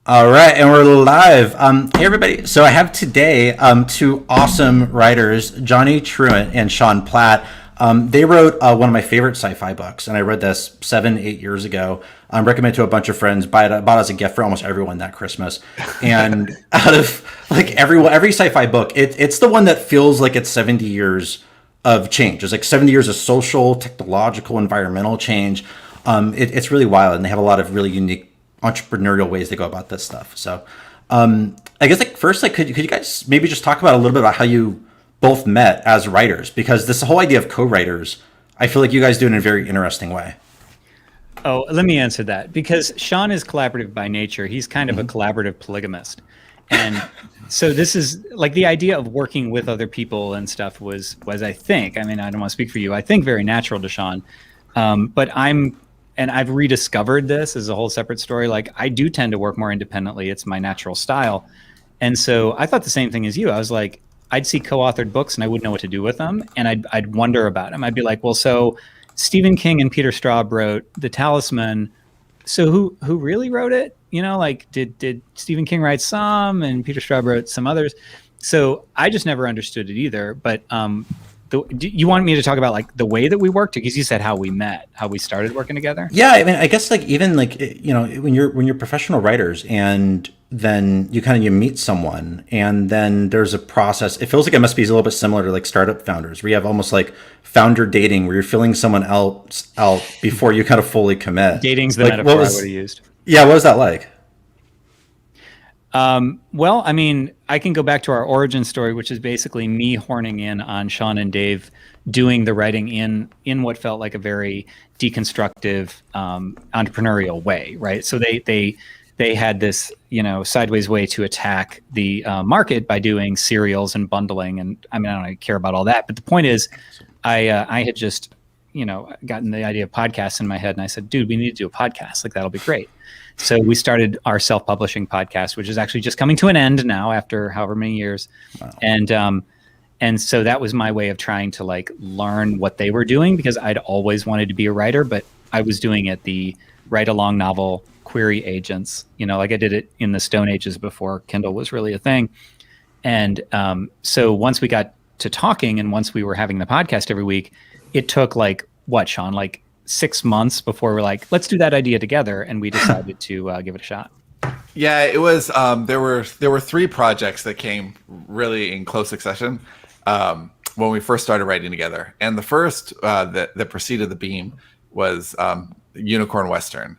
All right, and we're live. Hey, everybody. So I have today two awesome writers, Johnny Truant and Sean Platt. They wrote one of my favorite sci-fi books, and I read this 7, 8 years ago. Recommended to a bunch of friends, bought it as a gift for almost everyone that Christmas. And out of like every sci-fi book, it's the one that feels like it's 70 years of change. It's like 70 years of social, technological, environmental change. It's really wild, and they have a lot of really unique entrepreneurial ways they go about this stuff. So, I guess like first, like could you guys maybe just talk about a little bit about how you both met as writers? Because this whole idea of co-writers, I feel like you guys do it in a very interesting way. Oh, let me answer that because Sean is collaborative by nature. He's kind of a collaborative polygamist. And so this is like the idea of working with other people and stuff was I think, I mean, I don't want to speak for you. I think very natural to Sean. And I've rediscovered this as a whole separate story. Like I do tend to work more independently. It's my natural style. And so I thought the same thing as you. I was like, I'd see co-authored books and I wouldn't know what to do with them. And I'd wonder about them. I'd be like, well, so Stephen King and Peter Straub wrote The Talisman. So who really wrote it? You know, like did Stephen King write some and Peter Straub wrote some others? So I just never understood it either. But you want me to talk about like the way that we worked? Because you said how we met, how we started working together. Yeah, I mean, I guess like even like when you're professional writers and then you meet someone and then there's a process. It feels like it must be a little bit similar to like startup founders, where you have almost like founder dating, where you're filling someone else out before you kind of fully commit. Dating's the like, metaphor I would have used. Yeah, what was that like? Well, I mean, I can go back to our origin story, which is basically me horning in on Sean and Dave doing the writing in what felt like a very deconstructive, entrepreneurial way, right? So they had this, sideways way to attack the market by doing serials and bundling. And I mean, I don't care about all that, but the point is, I had just, gotten the idea of podcasts in my head, and I said, dude, we need to do a podcast. Like that'll be great. So we started our self-publishing podcast, which is actually just coming to an end now after however many years. Wow. And so that was my way of trying to like learn what they were doing, because I'd always wanted to be a writer, but I was doing it the write-along novel query agents, like I did it in the Stone Ages before Kindle was really a thing. And so once we got to talking and once we were having the podcast every week, it took like, what, Sean, like 6 months before we're like, let's do that idea together, and we decided to give it a shot. Yeah, it was. There were three projects that came really in close succession when we first started writing together, and the first that preceded the Beam was Unicorn Western,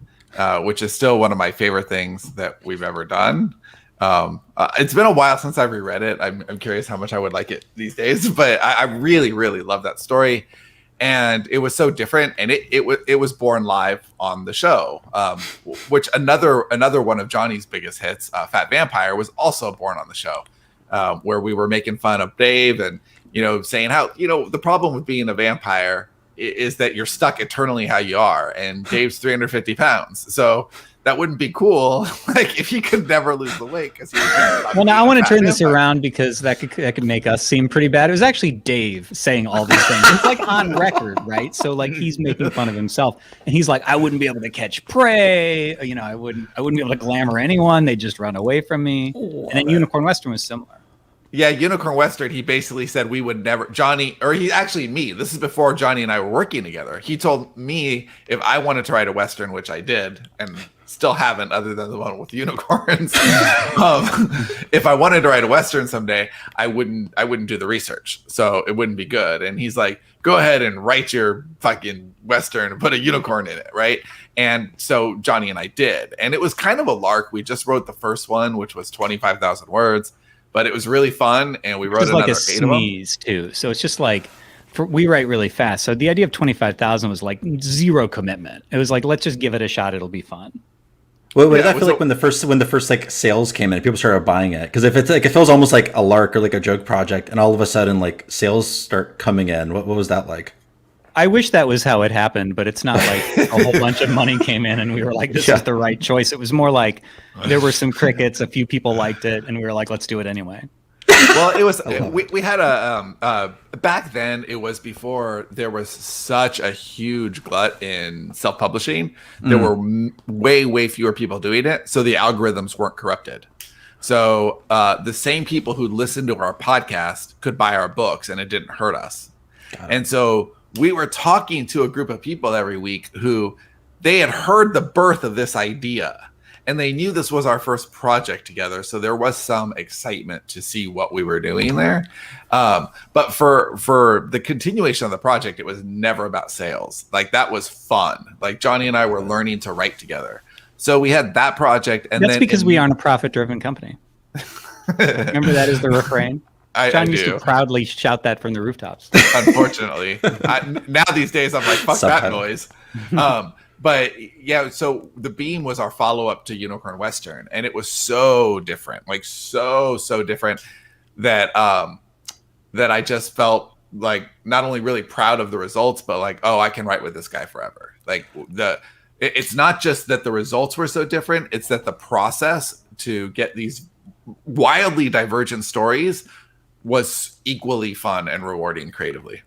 which is still one of my favorite things that we've ever done. It's been a while since I've reread it. I'm curious how much I would like it these days, but I really, really love that story. And it was so different, and it was born live on the show, which another one of Johnny's biggest hits, Fat Vampire, was also born on the show, where we were making fun of Dave and saying how the problem with being a vampire is that you're stuck eternally how you are, and Dave's 350 pounds, so that wouldn't be cool. Like if you could never lose the weight. Well, now I want to turn this around, because that could make us seem pretty bad. It was actually Dave saying all these things. It's like on record, right? So like he's making fun of himself, and he's like, I wouldn't be able to catch prey. I wouldn't be able to glamour anyone. They just run away from me. And then Unicorn Western was similar. Yeah, Unicorn Western, he basically said we would never, me, this is before Johnny and I were working together. He told me if I wanted to write a Western, which I did, and still haven't other than the one with unicorns. If I wanted to write a Western someday, I wouldn't do the research. So it wouldn't be good. And he's like, go ahead and write your fucking Western and put a unicorn in it, right? And so Johnny and I did. And it was kind of a lark. We just wrote the first one, which was 25,000 words. But it was really fun, and we wrote another 8 of them. It's like a sneeze, too. So it's just like, we write really fast. So the idea of 25,000 was like zero commitment. It was like, let's just give it a shot. It'll be fun. Well, what did I feel like when the first like sales came in, people started buying it? Because if it's like, it feels almost like a lark or like a joke project, and all of a sudden like sales start coming in. What was that like? I wish that was how it happened, but it's not like a whole bunch of money came in and we were like, this is the right choice. It was more like there were some crickets, a few people liked it, and we were like, let's do it anyway. Well, it was we had back then. It was before there was such a huge glut in self-publishing. There were way fewer people doing it, so the algorithms weren't corrupted. So the same people who listened to our podcast could buy our books, and it didn't hurt us. And so we were talking to a group of people every week who they had heard the birth of this idea. And they knew this was our first project together, so there was some excitement to see what we were doing there. But for the continuation of the project, it was never about sales. Like, that was fun. Like, Johnny and I were learning to write together. So we had that project, and that's because we aren't a profit-driven company. Remember that is the refrain. John used to proudly shout that from the rooftops. Unfortunately, now these days I'm like, fuck that noise. But yeah, so the Beam was our follow-up to Unicorn Western, and it was so different, like so different that that I just felt like not only really proud of the results, but like, oh, I can write with this guy forever. Like it's not just that the results were so different; it's that the process to get these wildly divergent stories was equally fun and rewarding creatively.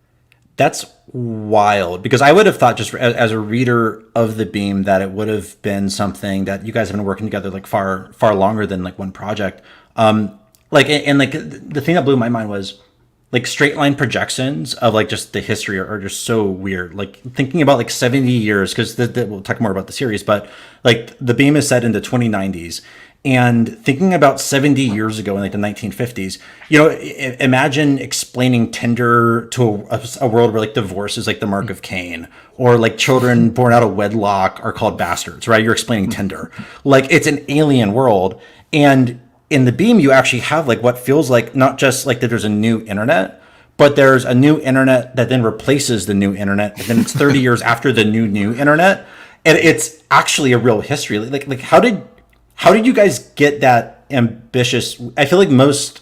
That's wild, because I would have thought, just as a reader of the Beam, that it would have been something that you guys have been working together like far longer than like one project. Like the thing that blew my mind was like straight line projections of like just the history are just so weird. Like thinking about like 70 years, because we'll talk more about the series, but like the Beam is set in the 2090s. And thinking about 70 years ago in like the 1950s, you know, imagine explaining Tinder to a world where like divorce is like the mark of Cain, or like children born out of wedlock are called bastards, right? You're explaining Tinder. Like, it's an alien world. And in the Beam, you actually have like what feels like not just like that there's a new internet, but there's a new internet that then replaces the new internet. And then it's 30 years after the new internet. And it's actually a real history. Like how did you guys get that ambitious? I feel like most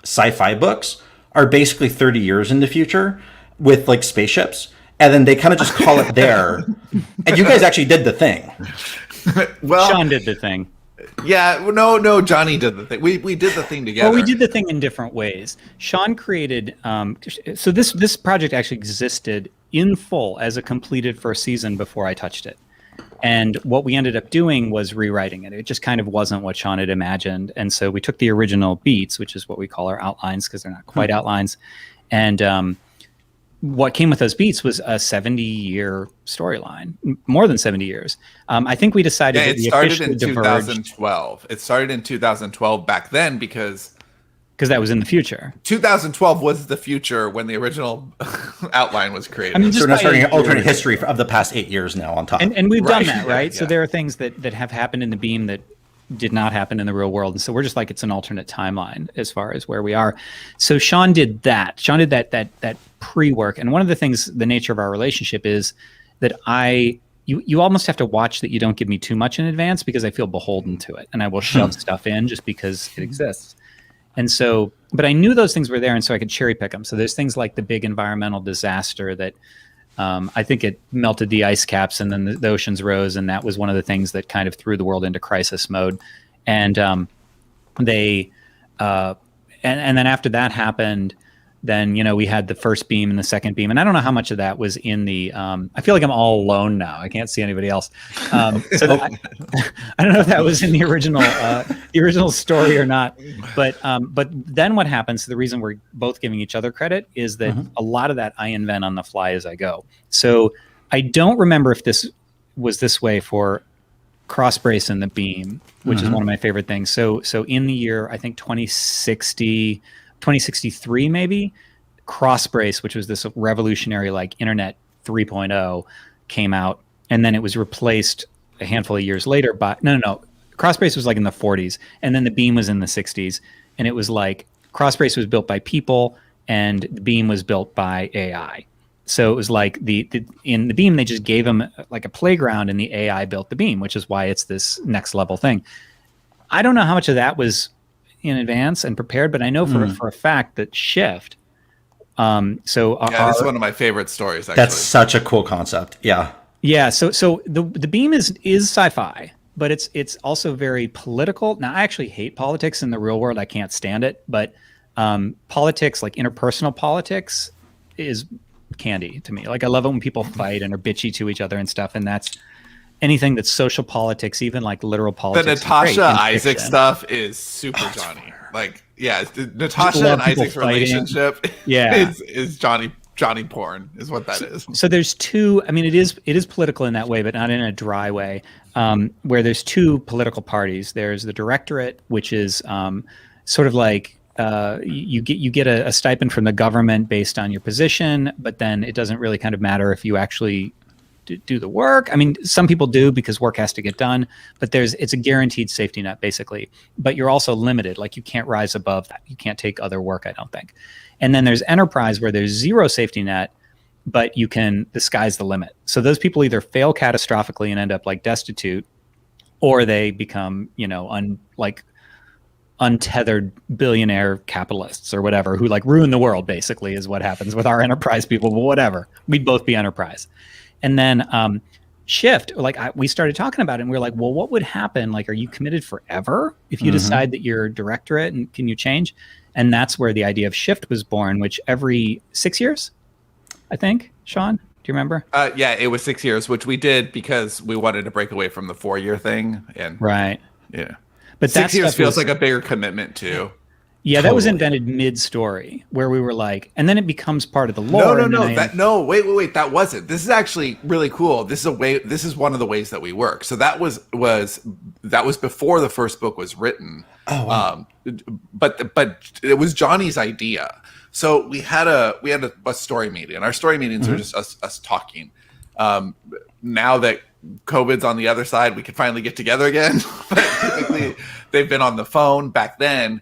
sci-fi books are basically 30 years in the future with like spaceships, and then they kind of just call it there. And you guys actually did the thing. Well, Sean did the thing. Yeah, no, Johnny did the thing. We did the thing together. Well, we did the thing in different ways. Sean created. So this project actually existed in full as a completed first season before I touched it. And what we ended up doing was rewriting it. It just kind of wasn't what Sean had imagined. And so we took the original beats, which is what we call our outlines, because they're not quite outlines. And what came with those beats was a 70-year storyline, more than 70 years. I think we decided that it started in 2012. It started in 2012 back then because that was in the future. 2012 was the future when the original outline was created. I mean, so we're not starting an alternate history of the past 8 years now on top. And we've done that, right? Yeah. So there are things that have happened in the Beam that did not happen in the real world. And so we're just like, it's an alternate timeline as far as where we are. So Sean did that. Sean did that pre-work. And one of the things, the nature of our relationship is that you almost have to watch that you don't give me too much in advance, because I feel beholden to it. And I will shove stuff in just because it exists. And so, but I knew those things were there, and so I could cherry pick them. So there's things like the big environmental disaster that I think it melted the ice caps, and then the oceans rose, and that was one of the things that kind of threw the world into crisis mode. And and then after that happened, then, you know, we had the first Beam and the second Beam, and I don't know how much of that was in the. I feel like I'm all alone now. I can't see anybody else. I don't know if that was in the original story or not. But then what happens? The reason we're both giving each other credit is that a lot of that I invent on the fly as I go. So I don't remember if this was this way for Crossbrace and the Beam, which is one of my favorite things. So in the year, I think 2063 maybe, Crossbrace, which was this revolutionary like Internet 3.0, came out, and then it was replaced a handful of years later by no. Crossbrace was like in the 40s, and then the Beam was in the 60s, and it was like Crossbrace was built by people, and the Beam was built by AI. So it was like in the Beam they just gave them like a playground, and the AI built the Beam, which is why it's this next level thing. I don't know how much of that was in advance and prepared, but I know for a fact that Shift. That's one of my favorite stories. Actually, that's such a cool concept. Yeah. So the Beam is sci-fi, but it's also very political. Now, I actually hate politics in the real world. I can't stand it. But Politics, like interpersonal politics, is candy to me. Like I love it when people fight and are bitchy to each other and stuff, and that's anything that's social politics, even like literal politics. The Natasha Isaac stuff is super Johnny. Like, yeah, Natasha and Isaac's relationship is Johnny porn is what that is. So there's two. I mean, it is political in that way, but not in a dry way. Where there's two political parties. There's the directorate, which is sort of like you get a stipend from the government based on your position, but then it doesn't really kind of matter if you actually do the work. I mean, some people do because work has to get done, but it's a guaranteed safety net basically. But you're also limited. Like you can't rise above that. You can't take other work, I don't think. And then there's enterprise where there's zero safety net, but the sky's the limit. So those people either fail catastrophically and end up like destitute, or they become, untethered billionaire capitalists or whatever who like ruin the world basically is what happens with our enterprise people, but whatever. We'd both be enterprise. And then shift, we started talking about it and we were like, well, what would happen? Like, are you committed forever if you decide that you're directorate and can you change? And that's where the idea of shift was born, which every 6 years, I think, Sean, do you remember? Yeah, it was 6 years, which we did because we wanted to break away from the 4-year thing. And right. Yeah. But 6 years feels like a bigger commitment too. Yeah, totally. That was invented mid-story, where we were like, and then it becomes part of the lore. Wait. That wasn't. This is actually really cool. This is one of the ways that we work. So that was before the first book was written. Oh, wow. But it was Johnny's idea. So we had a story meeting, and our story meetings are just us talking. Now that COVID's on the other side, we can finally get together again. But typically, they've been on the phone. Back then,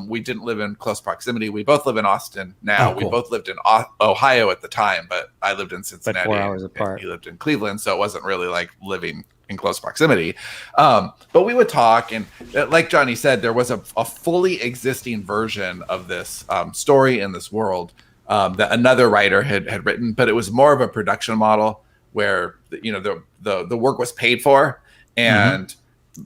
we didn't live in close proximity. We both live in Austin now. Oh, cool. We both lived in Ohio at the time, but I lived in Cincinnati. But 4 hours apart. He lived in Cleveland, so it wasn't really like living in close proximity. But we would talk, and like Johnny said, there was a fully existing version of this story in this world that another writer had written, but it was more of a production model where the work was paid for and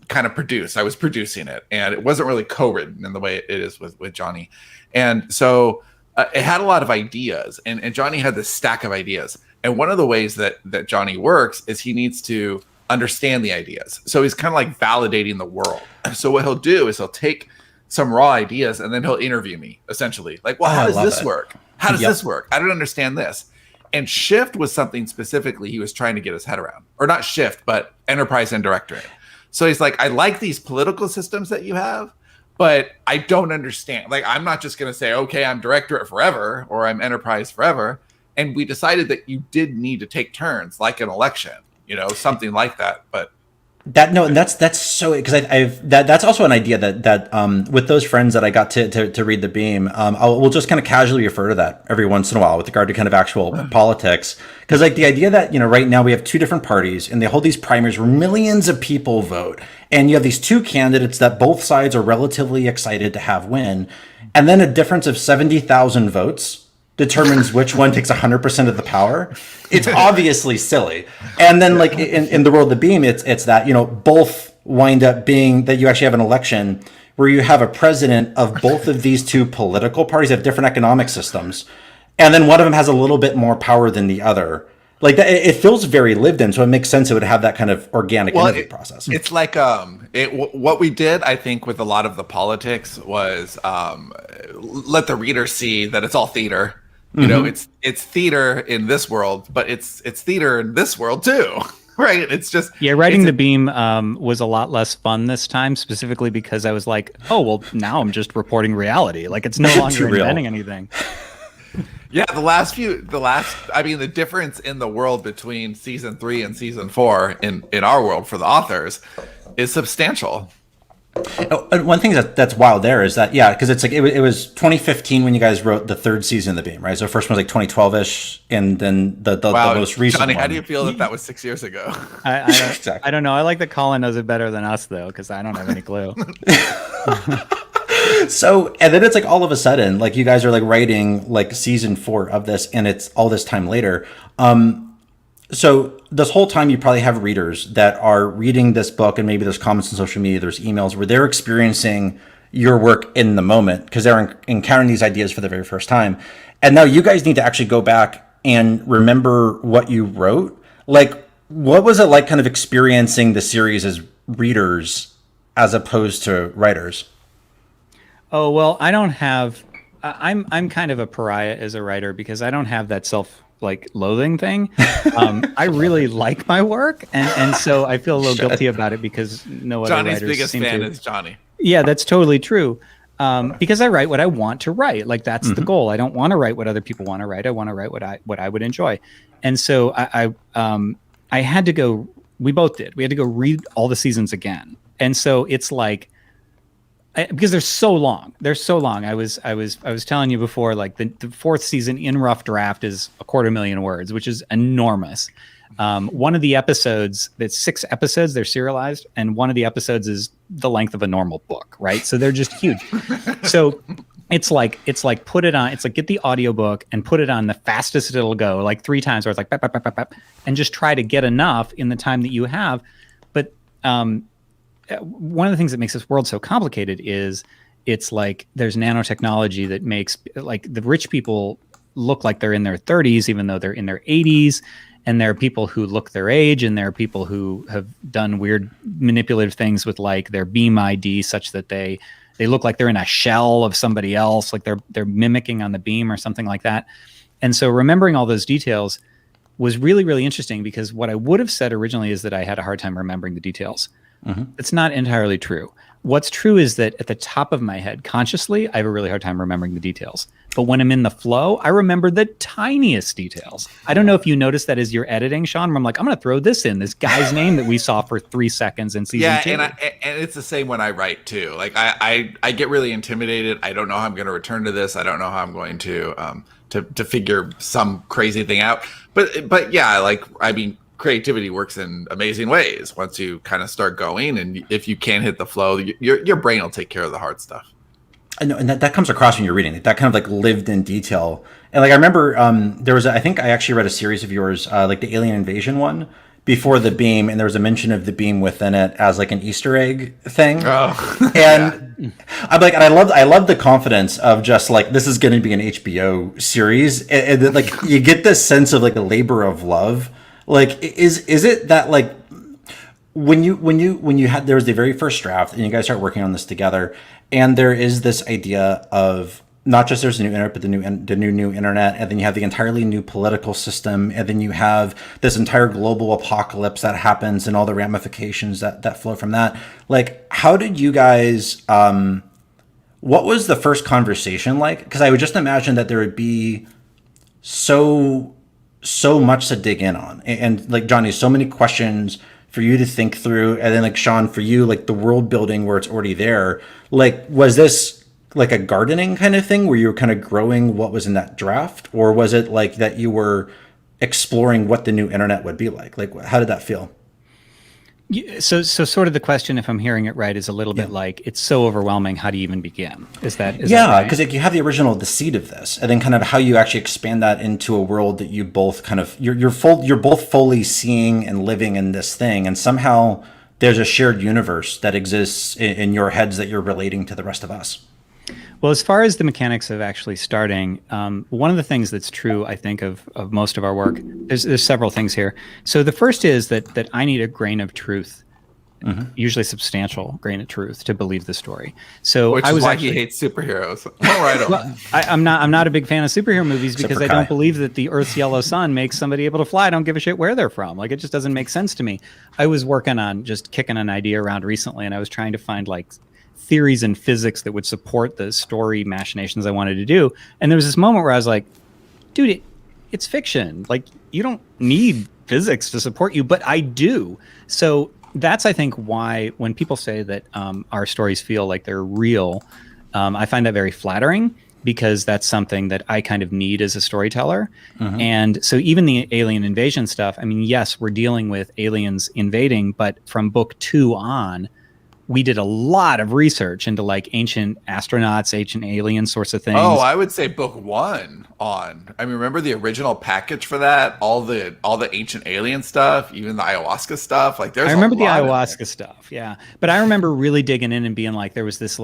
kind of produced. I was producing it, and it wasn't really co-written in the way it is with Johnny. And so it had a lot of ideas, and Johnny had this stack of ideas. And one of the ways that Johnny works is he needs to understand the ideas. So he's kind of like validating the world. So what he'll do is he'll take some raw ideas and then he'll interview me, essentially. Like, well, how does this work? How does this work? I don't understand this. And shift was something specifically he was trying to get his head around. Or not shift, but enterprise and directorate. So he's like, I like these political systems that you have, but I don't understand. Like, I'm not just going to say, okay, I'm directorate forever or I'm enterprise forever. And we decided that you did need to take turns, like an election, something like that. But that's so, because that's also an idea that with those friends that I got to read the Beam, we'll just kind of casually refer to that every once in a while with regard to kind of actual politics, because like the idea that right now we have two different parties and they hold these primaries where millions of people vote, and you have these two candidates that both sides are relatively excited to have win, and then a difference of 70,000 votes determines which one takes 100% of the power. It's obviously silly. And then like in the world of the Beam, it's that, both wind up being that you actually have an election where you have a president of both of these two political parties have different economic systems. And then one of them has a little bit more power than the other. Like that, it feels very lived in. So it makes sense it would have that kind of organic interview process. It's like what we did, I think, with a lot of the politics was let the reader see that it's all theater. It's theater in this world, but it's theater in this world too, right? It's just writing the Beam was a lot less fun this time, specifically because I was like, oh well, now I'm just reporting reality. Like it's no longer inventing anything. Yeah, the difference in the world between season 3 and season 4 in our world for the authors is substantial. One thing that's wild there is that, because it's like it was 2015 when you guys wrote the third season of the Beam, right? So the first one was like 2012ish, and then the most recent Johnny, one. How do you feel that was 6 years ago? I don't know. I like that Colin knows it better than us though, because I don't have any clue. So, and then it's like all of a sudden, like you guys are like writing like season 4 of this, and it's all this time later. So this whole time you probably have readers that are reading this book, and maybe there's comments on social media, there's emails where they're experiencing your work in the moment because they're encountering these ideas for the very first time. And now you guys need to actually go back and remember what you wrote. Like, what was it like kind of experiencing the series as readers as opposed to writers? Oh, well, I don't have I'm kind of a pariah as a writer because I don't have that self like loathing thing. I really like my work and so I feel a little guilty about it because no other Johnny's writers biggest seem fan to. is Johnny. Yeah, that's totally true. Because I write what I want to write. Like that's the goal. I don't want to write what other people want to write. I want to write what I would enjoy. And so I had to go. We both did. We had to go read all the seasons again. And so it's like because they're so long. They're so long. I was telling you before, like the fourth season in rough draft is 250,000 words, which is enormous. One of the episodes, that's 6 episodes, they're serialized, and one of the episodes is the length of a normal book, right? So they're just huge. So it's like put it on, it's like get the audiobook and put it on the fastest it'll go, like 3 times, where it's like bap, bap, bap, bap, bap, and just try to get enough in the time that you have. But one of the things that makes this world so complicated is it's like there's nanotechnology that makes like the rich people look like they're in their 30s, even though they're in their 80s. And there are people who look their age, and there are people who have done weird manipulative things with like their Beam ID, such that they look like they're in a shell of somebody else, like they're mimicking on the beam or something like that. And so remembering all those details was really, really interesting because what I would have said originally is that I had a hard time remembering the details. It's not entirely true. What's true is that at the top of my head, consciously, I have a really hard time remembering the details. But when I'm in the flow, I remember the tiniest details. I don't know if you noticed that as you're editing, Sean, where I'm like, I'm going to throw this in, this guy's name that we saw for 3 seconds in season 2. And it's the same when I write too. Like I get really intimidated. I don't know how I'm going to return to this. I don't know how I'm going to figure some crazy thing out. But yeah, like I mean, creativity works in amazing ways once you kind of start going, and if you can't hit the flow, your brain will take care of the hard stuff. I know, and that comes across when you're reading it. That kind of like lived in detail. And like I remember, there was I think I actually read a series of yours, like the Alien Invasion one, before the beam, and there was a mention of the beam within it as like an Easter egg thing. Oh, and yeah. I'm like, and I love the confidence of just like this is going to be an HBO series, and like you get this sense of like a labor of love. Like, is it that like when you had there was the very first draft and you guys start working on this together, and there is this idea of not just there's a new internet, but the new internet, and then you have the entirely new political system, and then you have this entire global apocalypse that happens and all the ramifications that flow from that. Like, how did you guys? What was the first conversation like? Because I would just imagine that there would be so much to dig in on, and like Johnny, so many questions for you to think through, and then like Sean, for you, like the world building where it's already there. Like, was this like a gardening kind of thing where you were kind of growing what was in that draft, or was it like that you were exploring what the new internet would be like? Like, how did that feel? So sort of the question, if I'm hearing it right, is a little bit like it's so overwhelming. How do you even begin? Is that yeah? Because like you have the seed of this, and then kind of how you actually expand that into a world that you both kind of you're both fully seeing and living in this thing, and somehow there's a shared universe that exists in your heads that you're relating to the rest of us. Well, as far as the mechanics of actually starting, one of the things that's true, I think, of most of our work, there's several things here. So the first is that I need a grain of truth, usually substantial grain of truth, to believe the story. So which is why he hates superheroes. All right. Well, I'm not a big fan of superhero movies because I don't believe that the Earth's yellow sun makes somebody able to fly. I don't give a shit where they're from. Like, it just doesn't make sense to me. I was working on just kicking an idea around recently, and I was trying to find like theories in physics that would support the story machinations I wanted to do. And there was this moment where I was like, dude, it's fiction. Like, you don't need physics to support you, but I do. So that's, I think, why when people say that our stories feel like they're real, I find that very flattering, because that's something that I kind of need as a storyteller. And so even the alien invasion stuff, I mean, yes, we're dealing with aliens invading, but from book 2 on, we did a lot of research into like ancient astronauts, ancient alien sorts of things. Oh, I would say book 1 on. I mean, remember the original package for that? All the ancient alien stuff, even the ayahuasca stuff. Like there's I remember the a lot ayahuasca stuff, yeah. But I remember really digging in and being like, there's this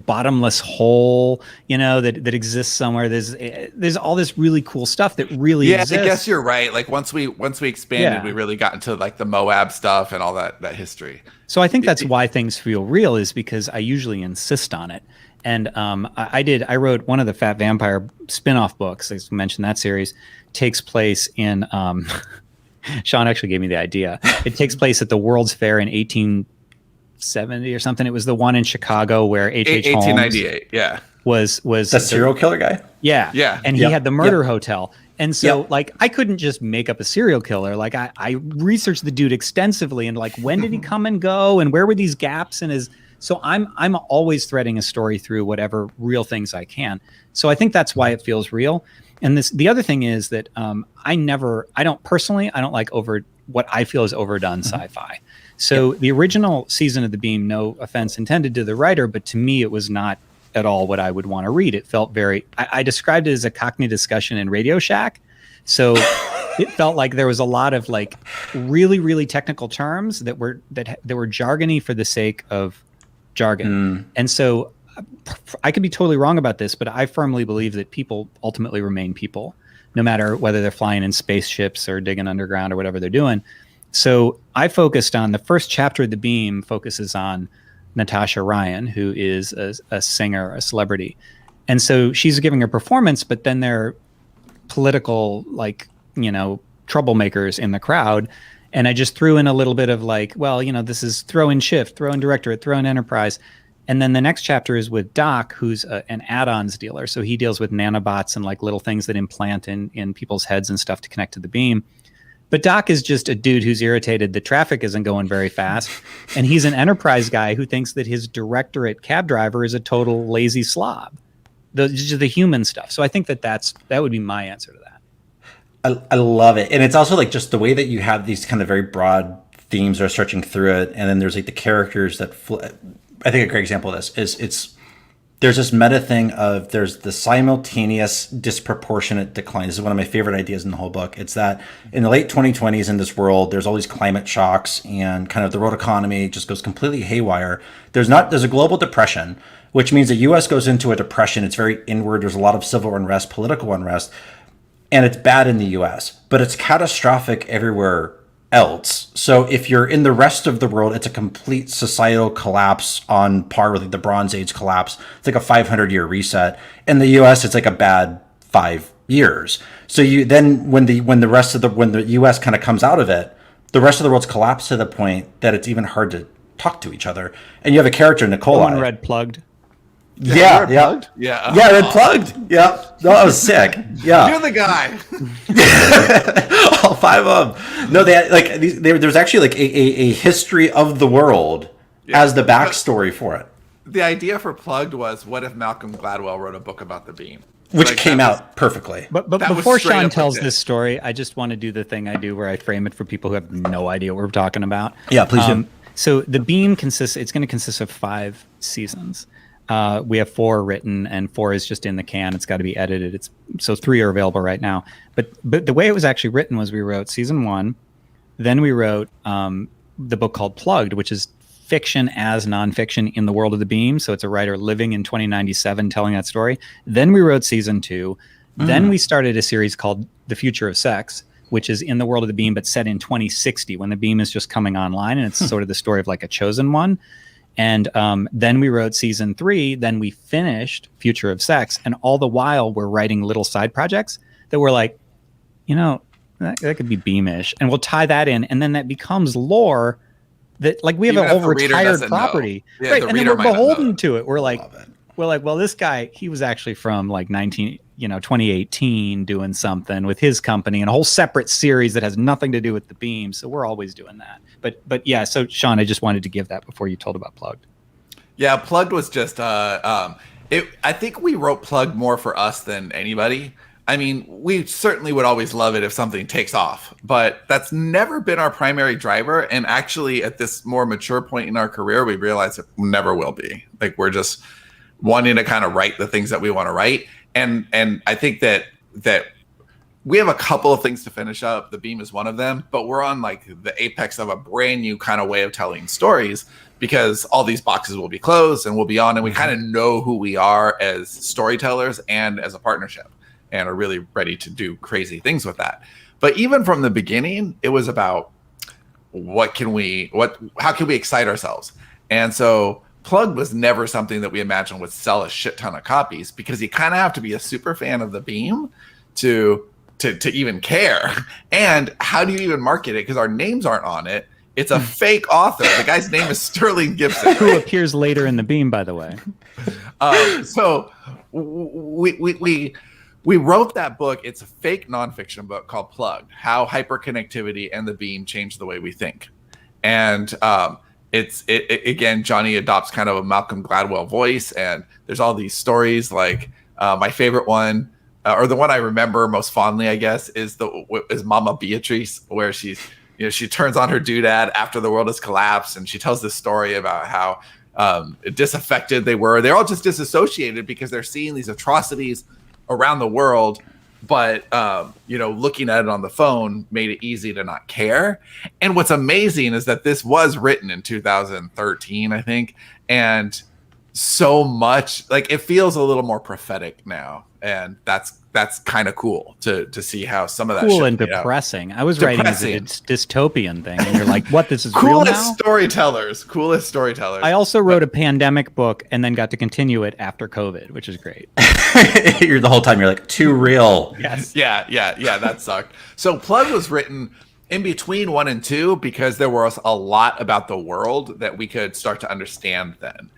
bottomless hole, that exists somewhere. There's all this really cool stuff that really exists. I guess you're right. Like once we expanded, we really got into like the Moab stuff and all that history. So I think that's why things feel real, is because I usually insist on it. And I wrote one of the Fat Vampire spin-off books, as I mentioned, that series takes place in Sean actually gave me the idea. It takes place at the World's Fair in 1870 or something. It was the one in Chicago where H.H. Holmes 1898, yeah. was the serial killer guy? Yeah. Yeah. And he had the murder hotel. And so like I couldn't just make up a serial killer. Like I researched the dude extensively, and like when did he come and go, and where were these gaps in his. So I'm always threading a story through whatever real things I can. So I think that's why it feels real. And the other thing is that I don't like what I feel is overdone sci-fi. So the original season of The Beam, no offense intended to the writer, but to me it was not at all what I would want to read. It felt I described it as a Cockney discussion in Radio Shack. So it felt like there was a lot of like really, really technical terms that were jargony for the sake of jargon. And so I could be totally wrong about this, but I firmly believe that people ultimately remain people, no matter whether they're flying in spaceships or digging underground or whatever they're doing. So I focused on the first chapter of The Beam focuses on Natasha Ryan, who is a singer, a celebrity. And so she's giving a performance, but then there are political, troublemakers in the crowd. And I just threw in a little bit of this is throw in Shift, throw in Directorate, throw in Enterprise. And then the next chapter is with Doc, who's an add-ons dealer. So he deals with nanobots and like little things that implant in people's heads and stuff to connect to the beam. But Doc is just a dude who's irritated the traffic isn't going very fast. And he's an Enterprise guy who thinks that his Directorate cab driver is a total lazy slob. Just the human stuff. So I think that would be my answer to that. I love it. And it's also like just the way that you have these kind of very broad themes that are stretching through it. And then there's like the characters that I think a great example of this is there's this meta thing of there's the simultaneous disproportionate decline. This is one of my favorite ideas in the whole book. It's that in the late 2020s in this world, there's all these climate shocks and kind of the world economy just goes completely haywire. There's a global depression, which means the US goes into a depression. It's very inward. There's a lot of civil unrest, political unrest, and it's bad in the US, but it's catastrophic everywhere else. So if you're in the rest of the world, it's a complete societal collapse on par with like the Bronze Age collapse. It's like a 500-year reset. In the US, it's like a bad 5 years. So you then when the US kind of comes out of it, the rest of the world's collapsed to the point that it's even hard to talk to each other. And you have a character, Nicole. One read Plugged. Yeah. Red Plugged. Yeah, that was sick. Yeah, you're the guy. All 5 of them. No, there's actually like a history of the world as the backstory for it. The idea for Plugged was, what if Malcolm Gladwell wrote a book about the beam, which came out perfectly. But before Sean tells this story, I just want to do the thing I do where I frame it for people who have no idea what we're talking about. Yeah, please do. So the Beam it's going to consist of 5 seasons. We have 4 written and 4 is just in the can. It's got to be edited. So 3 are available right now. But the way it was actually written was we wrote season 1, then we wrote the book called Plugged, which is fiction as nonfiction in the world of the Beam. So it's a writer living in 2097 telling that story. Then we wrote season 2. Then we started a series called The Future of Sex, which is in the world of the Beam but set in 2060 when the Beam is just coming online, and it's sort of the story of like a chosen one. And then we wrote season 3, then we finished Future of Sex. And all the while we're writing little side projects that were like, that could be Beamish. And we'll tie that in. And then that becomes lore that like we have a whole retired property. Yeah, right. And then we're beholden to it. We're like, well, this guy, he was actually from like 2018 doing something with his company and a whole separate series that has nothing to do with the Beam. So we're always doing that. But yeah, so Sean, I just wanted to give that before you told about Plugged. Yeah, Plugged was just I think we wrote Plugged more for us than anybody. I mean, we certainly would always love it if something takes off, but that's never been our primary driver. And actually, at this more mature point in our career, we realize it never will be. Like, we're just wanting to kind of write the things that we want to write. And I think that we have a couple of things to finish up. The Beam is one of them, but we're on like the apex of a brand new kind of way of telling stories, because all these boxes will be closed and we'll be on, and we kind of know who we are as storytellers and as a partnership, and are really ready to do crazy things with that. But even from the beginning, it was about how can we excite ourselves? And so Plug was never something that we imagined would sell a shit ton of copies, because you kind of have to be a super fan of the Beam to even care. And how do you even market it? Because our names aren't on it. It's a fake author. The guy's name is Sterling Gibson, who appears later in the Beam, by the way. So we wrote that book. It's a fake nonfiction book called Plugged: How Hyperconnectivity and the Beam Changed the Way We Think. And again, Johnny adopts kind of a Malcolm Gladwell voice, and there's all these stories. Like my favorite one, or the one I remember most fondly, I guess, is Mama Beatrice, where she turns on her doodad after the world has collapsed, and she tells this story about how disaffected they were. They're all just disassociated because they're seeing these atrocities around the world, but looking at it on the phone made it easy to not care. And what's amazing is that this was written in 2013, I think, and so much, like, it feels a little more prophetic now, and that's kind of cool to see how some of that cool and depressing. I was writing as a dystopian thing, and you're like, what, this is real now? Coolest storytellers. I also wrote a pandemic book and then got to continue it after COVID, which is great. You're the whole time you're like, too real. Yes. Yeah, that sucked. So Plug was written in between 1 and 2 because there was a lot about the world that we could start to understand then.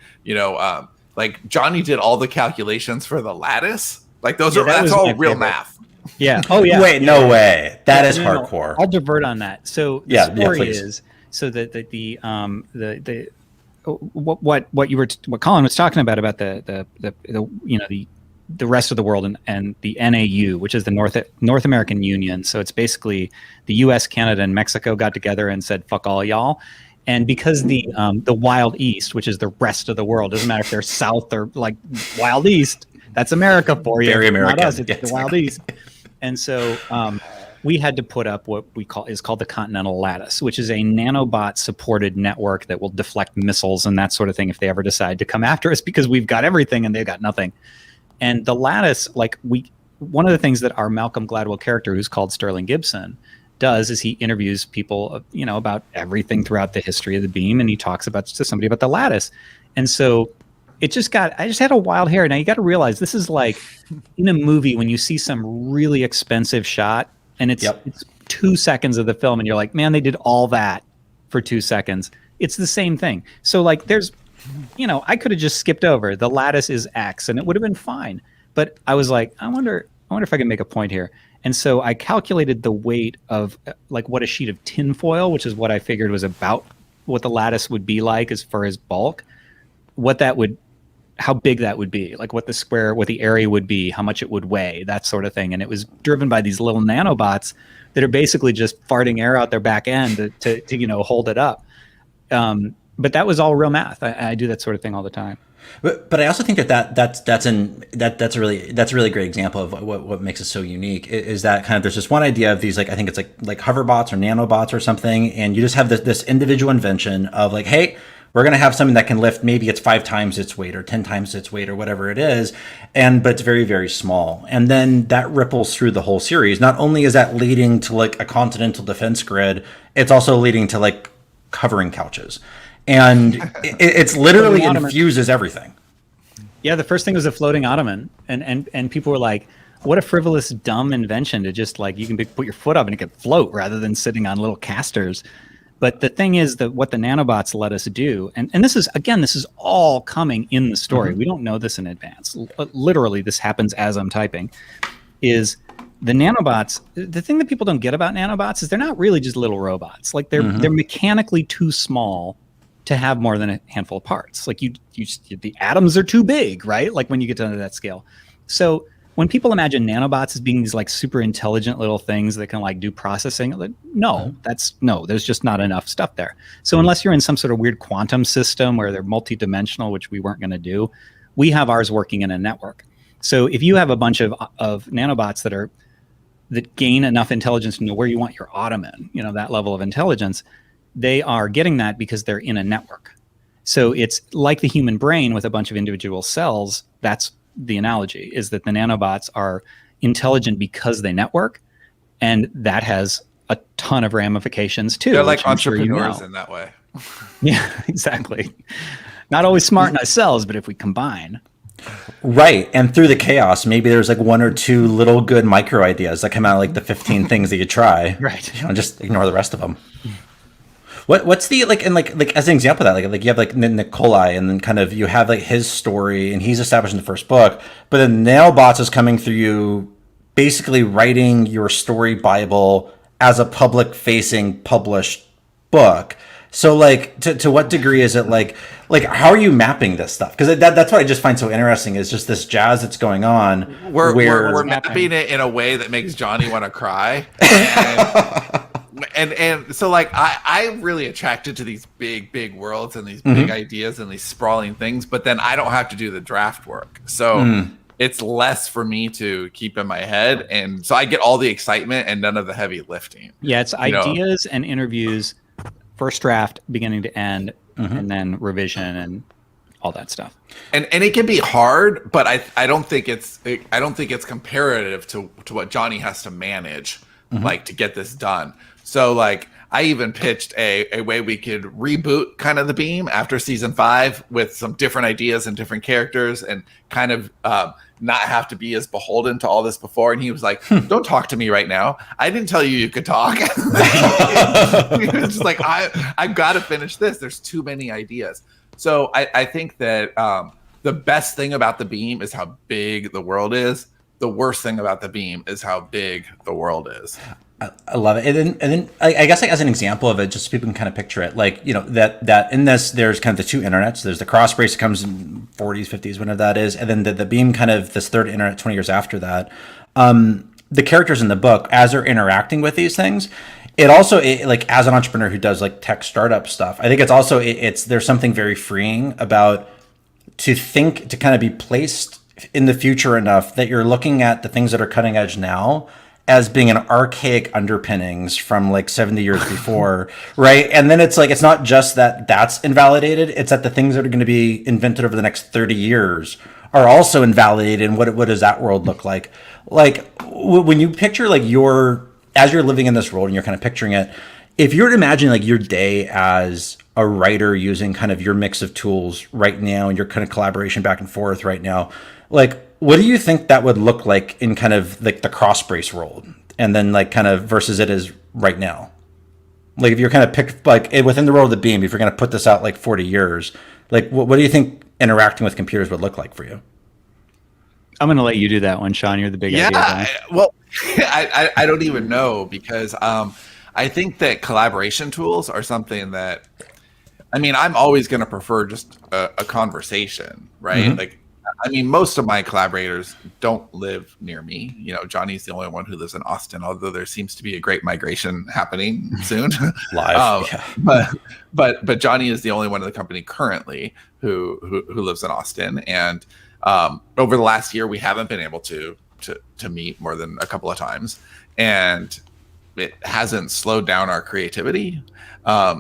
Like Johnny did all the calculations for the lattice. Like that's all real math. Yeah. Oh yeah. Wait, no way. That is hardcore. I'll divert on that. So the story is so that what Colin was talking about the rest of the world and the NAU, which is the North American Union. So it's basically the U.S., Canada, and Mexico got together and said, "Fuck all y'all." And because the Wild East, which is the rest of the world, doesn't matter if they're South or like Wild East, that's America for you. Very American. Not us, it's the Wild East. And so we had to put up what is called the Continental Lattice, which is a nanobot supported network that will deflect missiles and that sort of thing if they ever decide to come after us, because we've got everything and they've got nothing. And the lattice, one of the things that our Malcolm Gladwell character, who's called Sterling Gibson, does is he interviews people, about everything throughout the history of the Beam, and he talks to somebody about the lattice. And so I just had a wild hair. Now you got to realize this is like in a movie when you see some really expensive shot and it's 2 seconds of the film and you're like, man, they did all that for 2 seconds. It's the same thing. So like there's, I could have just skipped over the lattice is X and it would have been fine. But I was like, I wonder if I can make a point here. And so I calculated the weight of like what a sheet of tinfoil, which is what I figured was about what the lattice would be like as far as bulk, how big that would be, like what the area would be, how much it would weigh, that sort of thing. And it was driven by these little nanobots that are basically just farting air out their back end to hold it up. But that was all real math. I do that sort of thing all the time. But I also think that's a really great example of what makes it so unique is that kind of there's this one idea of these, like, I think it's like hoverbots or nanobots or something, and you just have this individual invention of like, hey, we're going to have something that can lift, maybe it's 5 times its weight or 10 times its weight or whatever it is, but it's very, very small. And then that ripples through the whole series. Not only is that leading to like a continental defense grid, it's also leading to like covering couches. And it's literally infuses everything. Yeah, the first thing was a floating Ottoman, and people were like, "What a frivolous, dumb invention to just like you can put your foot up and it can float rather than sitting on little casters." But the thing is that what the nanobots let us do, and this is all coming in the story. Mm-hmm. We don't know this in advance. Literally, this happens as I'm typing. Is the nanobots? The thing that people don't get about nanobots is they're not really just little robots. Like they're mechanically too small to have more than a handful of parts. Like the atoms are too big, right? Like when you get down to that scale. So when people imagine nanobots as being these like super intelligent little things that can like do processing, like, no, there's just not enough stuff there. So unless you're in some sort of weird quantum system where they're multidimensional, which we weren't going to do, we have ours working in a network. So if you have a bunch of nanobots that gain enough intelligence to know where you want your Ottoman, that level of intelligence, they are getting that because they're in a network. So it's like the human brain with a bunch of individual cells. That's the analogy, is that the nanobots are intelligent because they network, and that has a ton of ramifications too. They're like entrepreneurs in that way. Yeah, exactly. Not always smart in ourselves, but if we combine. Right. And through the chaos, maybe there's like one or two little good micro ideas that come out of like the 15 things that you try. Right. Just ignore the rest of them. What's the like, and like as an example of that, like you have like Nikolai, and then kind of you have like his story, and he's established in the first book, but then Nailbots is coming through you, basically writing your story Bible as a public facing published book. So like to what degree is it like how are you mapping this stuff? Because that's what I just find so interesting, is just this jazz that's going on. We're mapping it in a way that makes Johnny want to cry. And so like I'm really attracted to these big worlds and these big ideas and these sprawling things, but then I don't have to do the draft work. So it's less for me to keep in my head. And so I get all the excitement and none of the heavy lifting. Yeah, it's ideas and interviews, first draft, beginning to end, and then revision and all that stuff. And it can be hard, but I don't think it's comparative to what Johnny has to manage, like to get this done. So like I even pitched a way we could reboot kind of the Beam after season 5 with some different ideas and different characters, and kind of not have to be as beholden to all this before. And he was like, don't talk to me right now. I didn't tell you could talk. It's just like, I've got to finish this. There's too many ideas. So I think that the best thing about the Beam is how big the world is. The worst thing about the Beam is how big the world is. I love it. And then I guess like as an example of it, just so people can kind of picture it, like, that in this, there's kind of the two internets. There's the cross brace that comes in 40s, 50s, whenever that is. And then the Beam, kind of this third internet 20 years after that. The characters in the book, as they're interacting with these things, it also, like as an entrepreneur who does like tech startup stuff, I think it's also, there's something very freeing about to kind of be placed in the future enough that you're looking at the things that are cutting edge now as being an archaic underpinnings from like 70 years before, right? And then it's like, it's not just that that's invalidated, it's that the things that are going to be invented over the next 30 years are also invalidated. And what does that world look like? Like when you picture like as you're living in this world and you're kind of picturing it, if you were to imagine like your day as a writer using kind of your mix of tools right now and your kind of collaboration back and forth right now, like, what do you think that would look like in kind of like the cross brace world, and then like kind of versus it is right now? Like if you're kind of picked like within the world of the Beam, if you're going to put this out like 40 years, like what do you think interacting with computers would look like for you? I'm going to let you do that one, Sean. You're the big idea guy. Well, I don't even know, because I think that collaboration tools are something that, I mean, I'm always going to prefer just a conversation, right? Like, I mean, most of my collaborators don't live near me. Johnny's the only one who lives in Austin, although there seems to be a great migration happening soon. Live, yeah. But Johnny is the only one in the company currently who lives in Austin. And over the last year, we haven't been able to meet more than a couple of times, and it hasn't slowed down our creativity.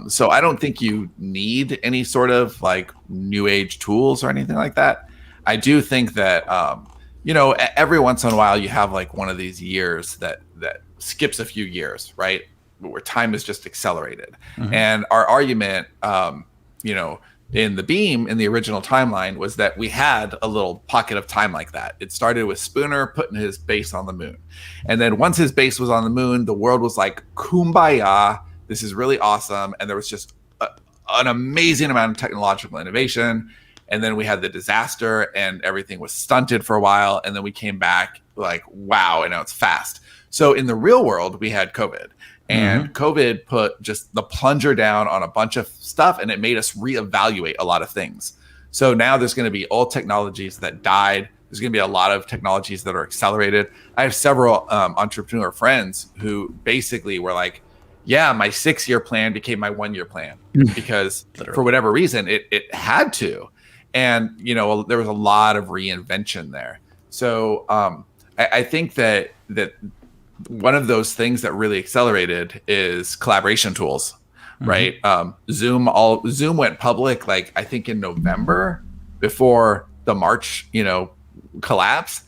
So I don't think you need any sort of like new age tools or anything like that. I do think that, every once in a while you have like one of these years that skips a few years, right? Where time is just accelerated. And our argument, in the Beam, in the original timeline, was that we had a little pocket of time like that. It started with Spooner putting his base on the moon. And then once his base was on the moon, the world was like, kumbaya, this is really awesome. And there was just an amazing amount of technological innovation. And then we had the disaster and everything was stunted for a while. And then we came back like, wow, and now it's fast. So in the real world, we had COVID. And COVID put just the plunger down on a bunch of stuff, and it made us reevaluate a lot of things. So now there's going to be old technologies that died There's going to be a lot of technologies that are accelerated. I have several entrepreneur friends who basically were like, yeah, my 6-year plan became my 1-year plan because for whatever reason, it had to. And, there was a lot of reinvention there. So I think that one of those things that really accelerated is collaboration tools, right? Zoom went public, like I think in November before the March, collapse,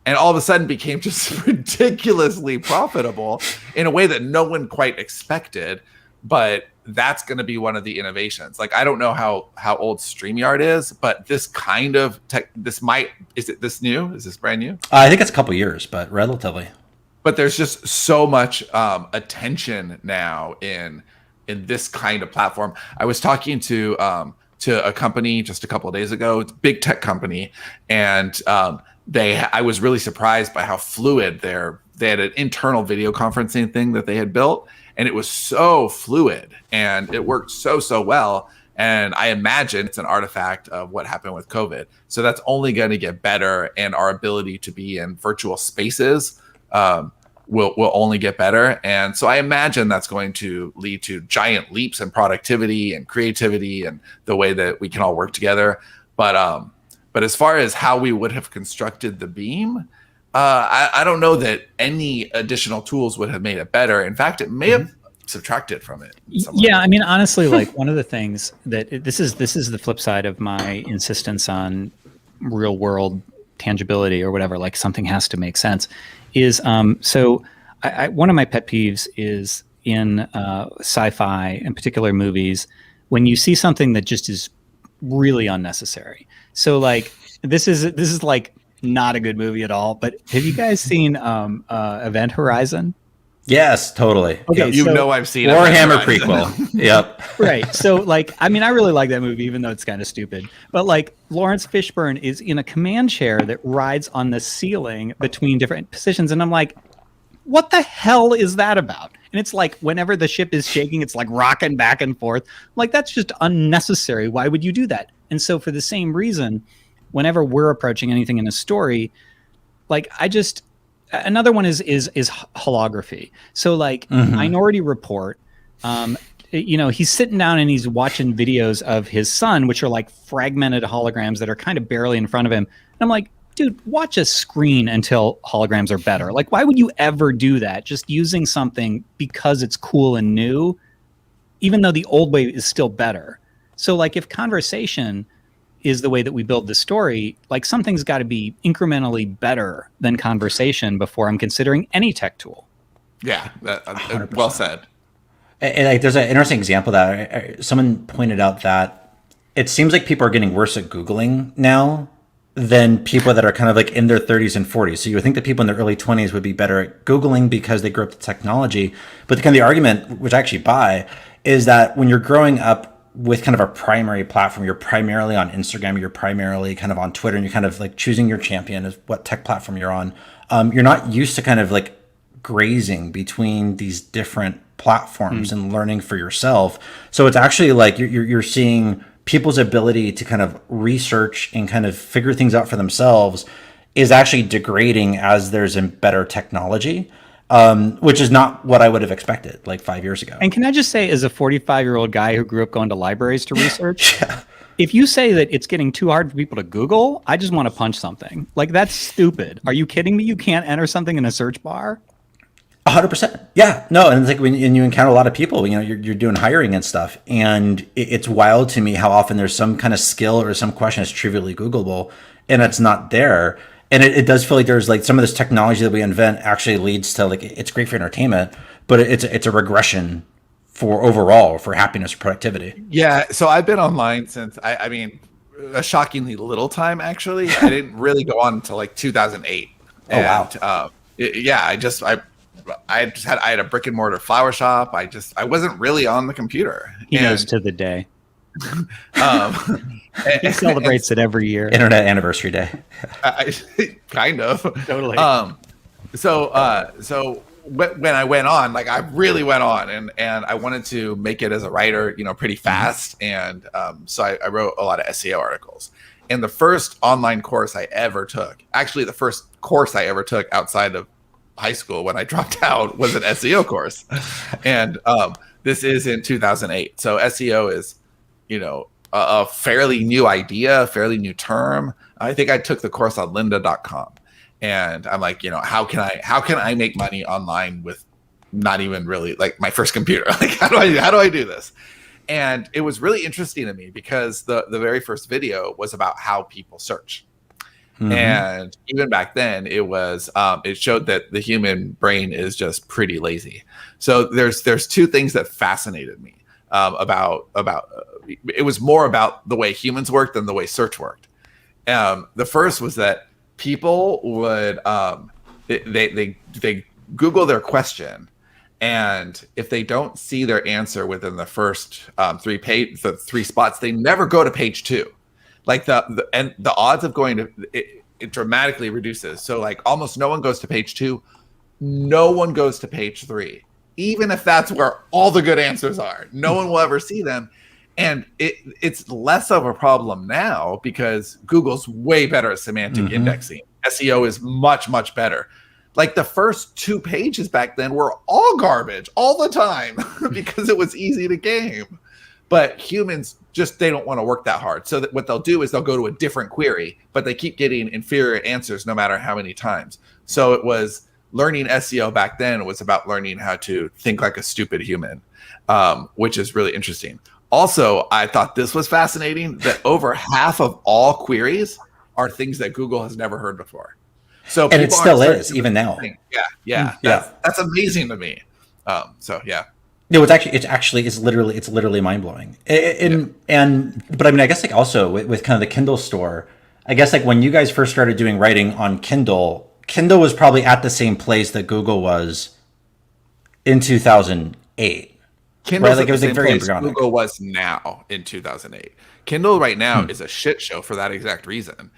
and all of a sudden became just ridiculously profitable in a way that no one quite expected. But that's going to be one of the innovations. Like, I don't know how old StreamYard is, but this kind of tech, is it this new? Is this brand new? I think it's a couple years, but relatively. But there's just so much attention now in this kind of platform. I was talking to a company just a couple of days ago, it's a big tech company, and I was really surprised by how fluid they had an internal video conferencing thing that they had built, and it was so fluid and it worked so well. And I imagine it's an artifact of what happened with COVID. So that's only going to get better, and our ability to be in virtual spaces will only get better. And so I imagine that's going to lead to giant leaps in productivity and creativity and the way that we can all work together. But as far as how we would have constructed the beam, I don't know that any additional tools would have made it better. In fact, it may have subtracted from it. Yeah, I mean, honestly, like one of the things that this is the flip side of my insistence on real world tangibility or whatever, like something has to make sense, is so one of my pet peeves is in sci-fi, in particular movies, when you see something that just is really unnecessary. So like this is like not a good movie at all, but have you guys seen Event Horizon? Yes, totally. Okay, I've seen Warhammer prequel. Yep. Right. So like, I mean, I really like that movie, even though it's kind of stupid. But like, Lawrence Fishburne is in a command chair that rides on the ceiling between different positions, and I'm like, what the hell is that about? And it's like, whenever the ship is shaking, it's like rocking back and forth. Like, that's just unnecessary. Why would you do that? And so for the same reason, whenever we're approaching anything in a story, like another one is holography. So like Minority Report, he's sitting down and he's watching videos of his son, which are like fragmented holograms that are kind of barely in front of him. And I'm like, dude, watch a screen until holograms are better. Like, why would you ever do that? Just using something because it's cool and new, even though the old way is still better. So like, if conversation is the way that we build the story, like something's got to be incrementally better than conversation before I'm considering any tech tool. Yeah, well said. And like, there's an interesting example that someone pointed out that it seems like people are getting worse at Googling now than people that are kind of like in their 30s and 40s. So you would think that people in their early 20s would be better at Googling because they grew up with technology. But the argument, which I actually buy, is that when you're growing up with kind of a primary platform, you're primarily on Instagram, you're primarily kind of on Twitter, and you're kind of like choosing your champion as what tech platform you're on. You're not used to kind of like grazing between these different platforms and learning for yourself. So it's actually like you're seeing people's ability to kind of research and kind of figure things out for themselves is actually degrading as there's a better technology. Which is not what I would have expected like 5 years ago. And can I just say, as a 45-year-old guy who grew up going to libraries to research, if you say that it's getting too hard for people to Google, I just want to punch something. Like, that's stupid. Are you kidding me? You can't enter something in a search bar? 100%. Yeah, no. And it's like when you encounter a lot of people, you're doing hiring and stuff. And it's wild to me how often there's some kind of skill or some question that's trivially Googleable and it's not there. And it does feel like there's like some of this technology that we invent actually leads to like, it's great for entertainment, but it's a regression for overall for happiness or productivity. Yeah. So I've been online since I mean, a shockingly little time, actually. I didn't really go on until like 2008. Oh, wow. I had a brick and mortar flower shop. I wasn't really on the computer. He knows to the day. He celebrates it every year. Internet anniversary day. Kind of. Totally. So when I went on, like I really went on, and I wanted to make it as a writer, pretty fast, and so I wrote a lot of SEO articles. And the first online course I ever took, actually the first course I ever took outside of high school when I dropped out, was an SEO course. And this is in 2008. So SEO is, a fairly new idea, fairly new term. I think I took the course on lynda.com. And I'm like, how can I make money online with not even really like my first computer? Like, how do I do this? And it was really interesting to me because the very first video was about how people search. Mm-hmm. And even back then it was, it showed that the human brain is just pretty lazy. So there's two things that fascinated me about it was more about the way humans worked than the way search worked. The first was that people would they Google their question, and if they don't see their answer within the first the three spots, they never go to page 2. Like the odds of going to it dramatically reduces. So like almost no one goes to page 2, no one goes to page 3, even if that's where all the good answers are. No one will ever see them. And it's less of a problem now because Google's way better at semantic indexing. SEO is much, much better. Like the first 2 pages back then were all garbage all the time because it was easy to game. But humans they don't want to work that hard. So that what they'll do is they'll go to a different query, but they keep getting inferior answers no matter how many times. So it was learning SEO back then was about learning how to think like a stupid human, which is really interesting. Also, I thought this was fascinating that over half of all queries are things that Google has never heard before. So and it still is even now. Yeah. That's amazing to me. So yeah. No, it's literally mind blowing. But I mean, I guess like also with kind of the Kindle store, I guess like when you guys first started doing writing on Kindle was probably at the same place that Google was in 2008. Kindle's right? Like it was like very embryonic. Google was now in 2008. Kindle right now is a shit show for that exact reason.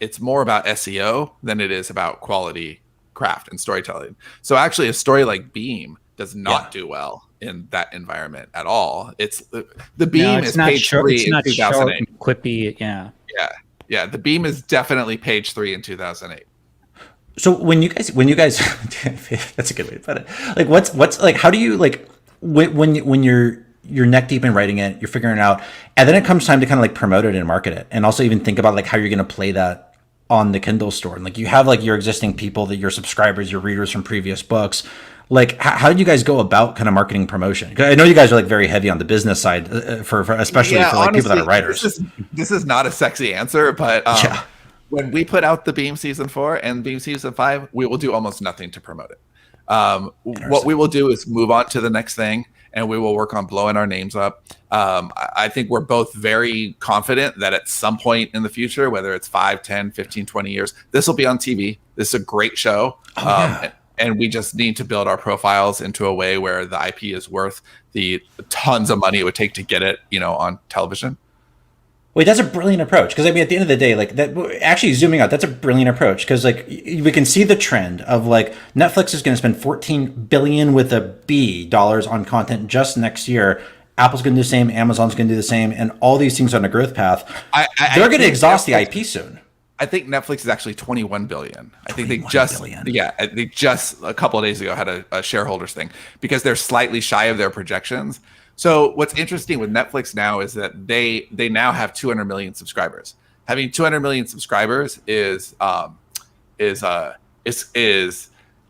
It's more about SEO than it is about quality craft and storytelling. So actually a story like Beam does not do well in that environment at all. It's the Beam is page 3 in 2008. Quippy, yeah. The Beam is definitely page 3 in 2008. So when you guys, that's a good way to put it. Like what's like, how do you like when you're neck deep in writing it, you're figuring it out, and then it comes time to kind of like promote it and market it, and also even think about like how you're going to play that on the Kindle store. And like you have like your existing people, that your subscribers, your readers from previous books. Like how did you guys go about kind of marketing promotion? 'Cause I know you guys are like very heavy on the business side for especially for like honestly, people that are writers. This is not a sexy answer, but when we put out the Beam season 4 and Beam season 5, we will do almost nothing to promote it. What we will do is move on to the next thing, and we will work on blowing our names up. I think we're both very confident that at some point in the future, whether it's 5, 10, 15, 20 years, this will be on TV. This is a great show. And we just need to build our profiles into a way where the IP is worth the tons of money it would take to get it, on television. Wait, that's a brilliant approach. Because I mean, at the end of the day, like that. Actually, zooming out, that's a brilliant approach. Because like we can see the trend of like Netflix is going to spend $14 billion with a B dollars on content just next year. Apple's going to do the same. Amazon's going to do the same, and all these things are on a growth path. They're going to exhaust Netflix, the IP soon. I think Netflix is actually 21 billion. I think they just a couple of days ago had a shareholders thing because they're slightly shy of their projections. So what's interesting with Netflix now is that they now have 200 million subscribers. Having 200 million subscribers is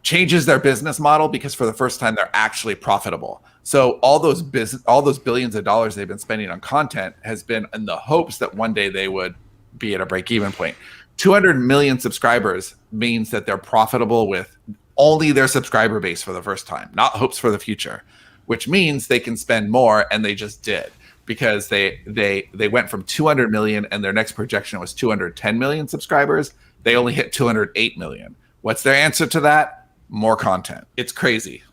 changes their business model because for the first time they're actually profitable. So all those billions of dollars they've been spending on content has been in the hopes that one day they would be at a break-even point. 200 million subscribers means that they're profitable with only their subscriber base for the first time, not hopes for the future, which means they can spend more, and they just did because they went from 200 million and their next projection was 210 million subscribers. They only hit 208 million. What's their answer to that? More content. It's crazy.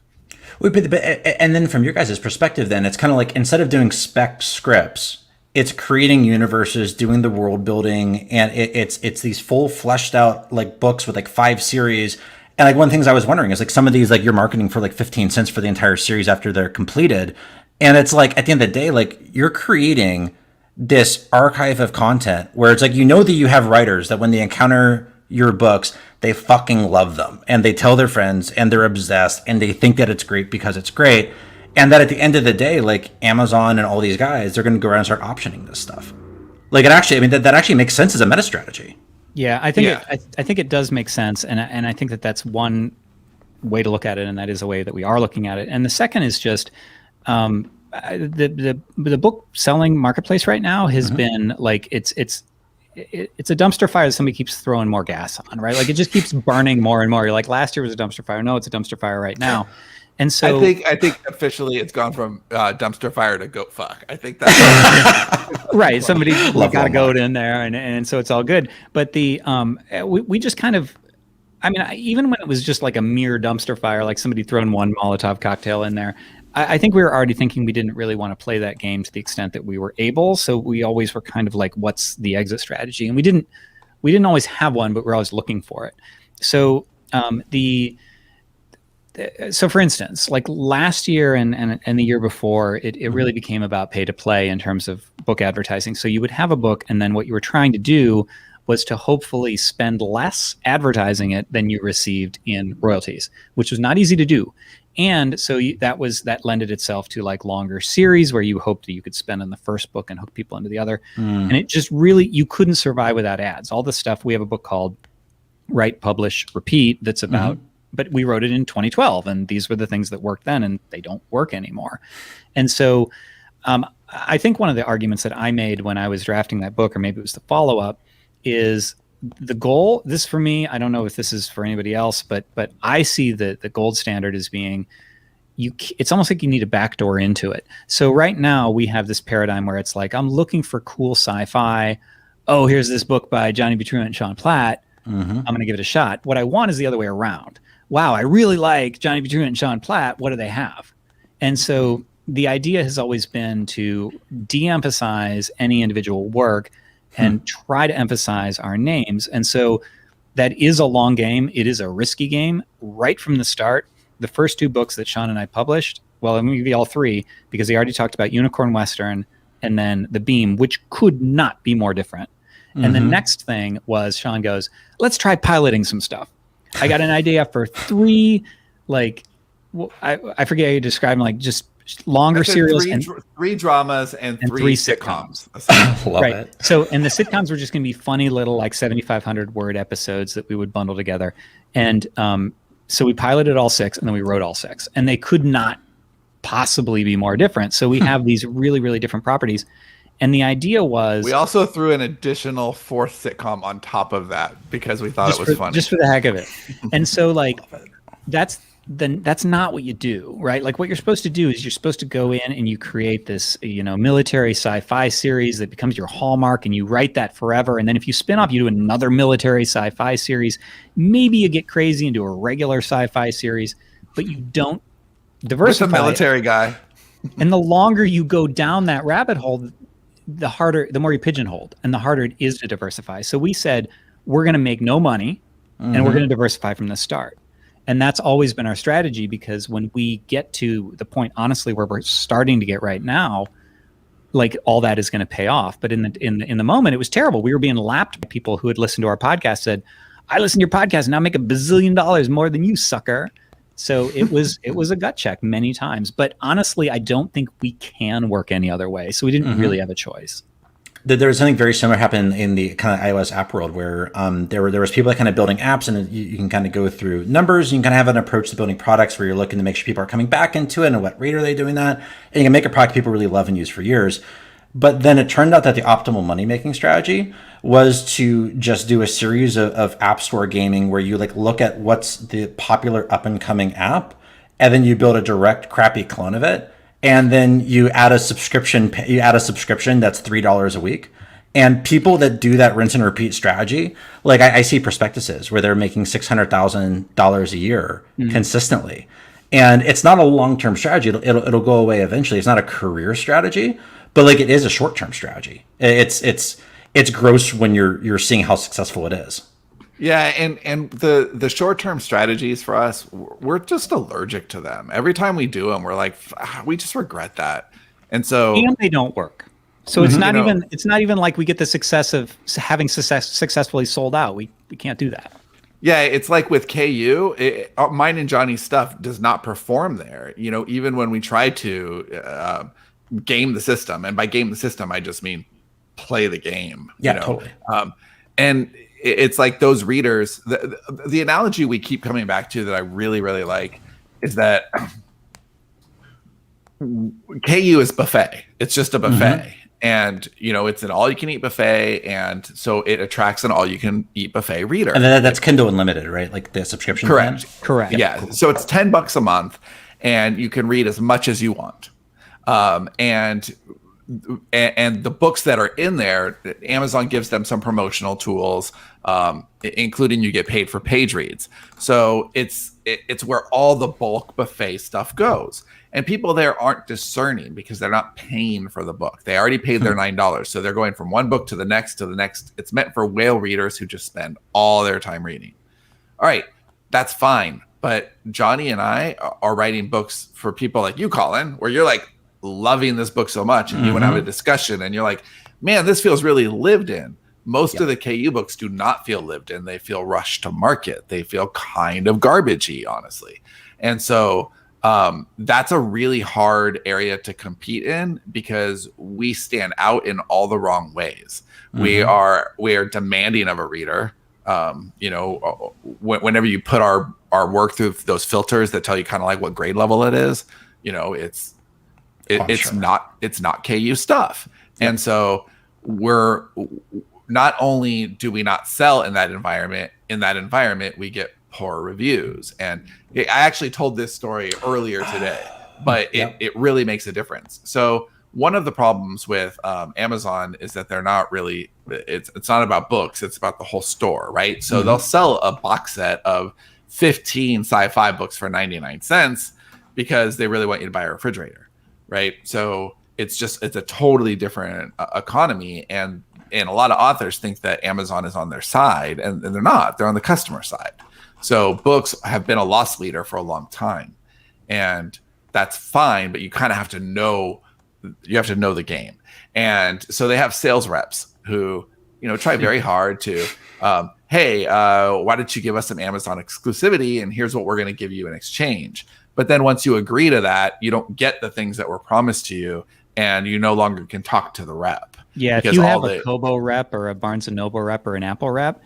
But and then from your guys' perspective, then it's kind of like instead of doing spec scripts, it's creating universes, doing the world building, and it's these full fleshed out like books with like 5 series. And like one of the things I was wondering is like some of these like you're marketing for like 15 cents for the entire series after they're completed, and it's like at the end of the day like you're creating this archive of content where it's like, you know, that you have writers that when they encounter your books, they fucking love them and they tell their friends and they're obsessed and they think that it's great because it's great. And that at the end of the day, like Amazon and all these guys, they're going to go around and start optioning this stuff. Like it actually, I mean, that actually makes sense as a meta strategy. Yeah, I think I think it does make sense, and I think that that's one way to look at it, and that is a way that we are looking at it. And the second is just the book selling marketplace right now has been like it's a dumpster fire that somebody keeps throwing more gas on, right? Like it just keeps burning more and more. You're like, last year was a dumpster fire. No, it's a dumpster fire right now. And so I think officially it's gone from dumpster fire to goat fuck. I think that's right. Somebody got a goat in there, and so it's all good. But the we just kind of, I mean, even when it was just like a mere dumpster fire, like somebody throwing one Molotov cocktail in there, I think we were already thinking we didn't really want to play that game to the extent that we were able. So we always were kind of like, what's the exit strategy? And we didn't always have one, but we're always looking for it. So so for instance, like last year and the year before, it really became about pay to play in terms of book advertising. So you would have a book, and then what you were trying to do was to hopefully spend less advertising it than you received in royalties, which was not easy to do. And so that lended itself to like longer series where you hoped that you could spend on the first book and hook people into the other. And it just really, you couldn't survive without ads. All the stuff, we have a book called Write, Publish, Repeat that's about, but we wrote it in 2012, and these were the things that worked then, and they don't work anymore. And so I think one of the arguments that I made when I was drafting that book, or maybe it was the follow-up, is the goal. This for me, I don't know if this is for anybody else, but I see the gold standard as being, it's almost like you need a backdoor into it. So right now we have this paradigm where it's like, I'm looking for cool sci-fi. Oh, here's this book by Johnny B. Truant and Sean Platt. I'm going to give it a shot. What I want is the other way around. Wow, I really like Johnny B. Truant and Sean Platt. What do they have? And so the idea has always been to de-emphasize any individual work and try to emphasize our names. And so that is a long game. It is a risky game right from the start. The first two books that Sean and I published, well, I'm going to give you all three because he already talked about Unicorn Western and then The Beam, which could not be more different. And the next thing was Sean goes, let's try piloting some stuff. I got an idea for three, like, I forget how you describe them, like just longer serials. Three dramas and three sitcoms. Love it. So, and the sitcoms were just going to be funny little like 7,500 word episodes that we would bundle together. And so we piloted all six, and then we wrote all six. And they could not possibly be more different. So we have these really, really different properties. And the idea was, we also threw an additional fourth sitcom on top of that because we thought it was funny, just for the heck of it. And so like that's not what you do, right? Like what you're supposed to do is you're supposed to go in and you create this, military sci-fi series that becomes your hallmark, and you write that forever. And then if you spin off, you do another military sci-fi series. Maybe you get crazy and do a regular sci-fi series, but you don't diversify. Just a military guy. And the longer you go down that rabbit hole, the more you pigeonholed, and the harder it is to diversify. So we said, we're going to make no money, and we're going to diversify from the start. And that's always been our strategy, because when we get to the point, honestly, where we're starting to get right now, like all that is going to pay off. But in the moment, it was terrible. We were being lapped by people who had listened to our podcast, said, I listened to your podcast and now make $1 bazillion more than you, sucker. So it was a gut check many times. But honestly, I don't think we can work any other way. So we didn't really have a choice. There was something very similar happen in the kind of iOS app world where there was people that kind of building apps, and you can kind of go through numbers. You can kind of have an approach to building products where you're looking to make sure people are coming back into it, and at what rate are they doing that. And you can make a product people really love and use for years. But then it turned out that the optimal money-making strategy was to just do a series of app store gaming where you like look at what's the popular up-and-coming app, and then you build a direct crappy clone of it. And then you add a subscription that's $3 a week. And people that do that rinse and repeat strategy, like I see prospectuses where they're making $600,000 a year consistently. And it's not a long-term strategy. It'll go away eventually. It's not a career strategy, but like it is a short-term strategy. It's gross when you're seeing how successful it is. Yeah, and the short-term strategies for us, we're just allergic to them. Every time we do them, we're like, we just regret that. And so, and they don't work. So it's not You know, even like we get the success of having successfully sold out. We can't do that. yeah, it's like with KU, mine and Johnny's stuff does not perform there. Even when we try to game the system, and by game the system, I just mean play the game. Yeah, totally. And it's like those readers. The analogy we keep coming back to that I really, really like is that KU is buffet. It's just a buffet. And it's an all-you-can-eat buffet, and so it attracts an all-you-can-eat buffet reader. And then that's Kindle Unlimited, right? Like the subscription plan? Correct. Yeah. Cool. So it's $10 a month, and you can read as much as you want. And the books that are in there, Amazon gives them some promotional tools, including you get paid for page reads. So it's where all the bulk buffet stuff goes. And people there aren't discerning because they're not paying for the book. They already paid their $9. So they're going from one book to the next to the next. It's meant for whale readers who just spend all their time reading. All right, that's fine. But Johnny and I are writing books for people like you, Colin, where you're like loving this book so much, and you want to have a discussion, and you're like, man, this feels really lived in. Most of the KU books do not feel lived in. They feel rushed to market. They feel kind of garbagey, honestly. And so that's a really hard area to compete in because we stand out in all the wrong ways. We are demanding of a reader. Whenever you put our work through those filters that tell you kind of like what grade level it is, it's not KU stuff. Yep. And so we're not only do we not sell in that environment, we get poor reviews. And I actually told this story earlier today, but it really makes a difference. So one of the problems with Amazon is that they're not really, it's not about books, it's about the whole store, right? So they'll sell a box set of 15 sci-fi books for 99 cents because they really want you to buy a refrigerator, right? So it's a totally different economy. And a lot of authors think that Amazon is on their side, and they're not. They're on the customer side. So books have been a loss leader for a long time, and that's fine, but you kind of have to know the game. And so they have sales reps who, try very hard to, hey, why don't you give us some Amazon exclusivity, and here's what we're going to give you in exchange. But then once you agree to that, you don't get the things that were promised to you, and you no longer can talk to the rep. Yeah, if you have a Kobo rep or a Barnes & Noble rep or an Apple rep,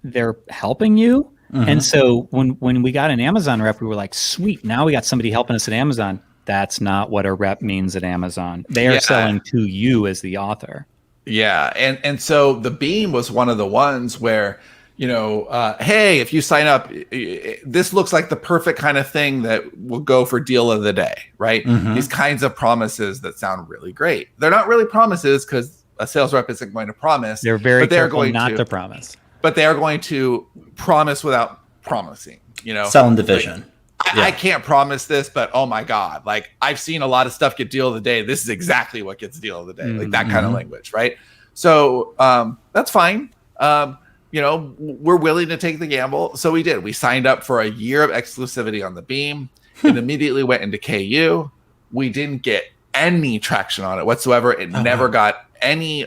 they're helping you. And so when we got an Amazon rep, we were like, sweet, now we got somebody helping us at Amazon. That's not what a rep means at Amazon. They are selling to you as the author. Yeah. And so the Beam was one of the ones where, hey, if you sign up, this looks like the perfect kind of thing that will go for deal of the day, right? These kinds of promises that sound really great. They're not really promises because a sales rep isn't going to promise. They're very careful not to promise. But they are going to promise without promising, Selling the vision. I can't promise this, but oh my God, like I've seen a lot of stuff get deal of the day. This is exactly what gets deal of the day. Like that kind of language, right? So that's fine. We're willing to take the gamble. So we did. We signed up for a year of exclusivity on the Beam. It immediately went into KU. We didn't get any traction on it whatsoever. It never got any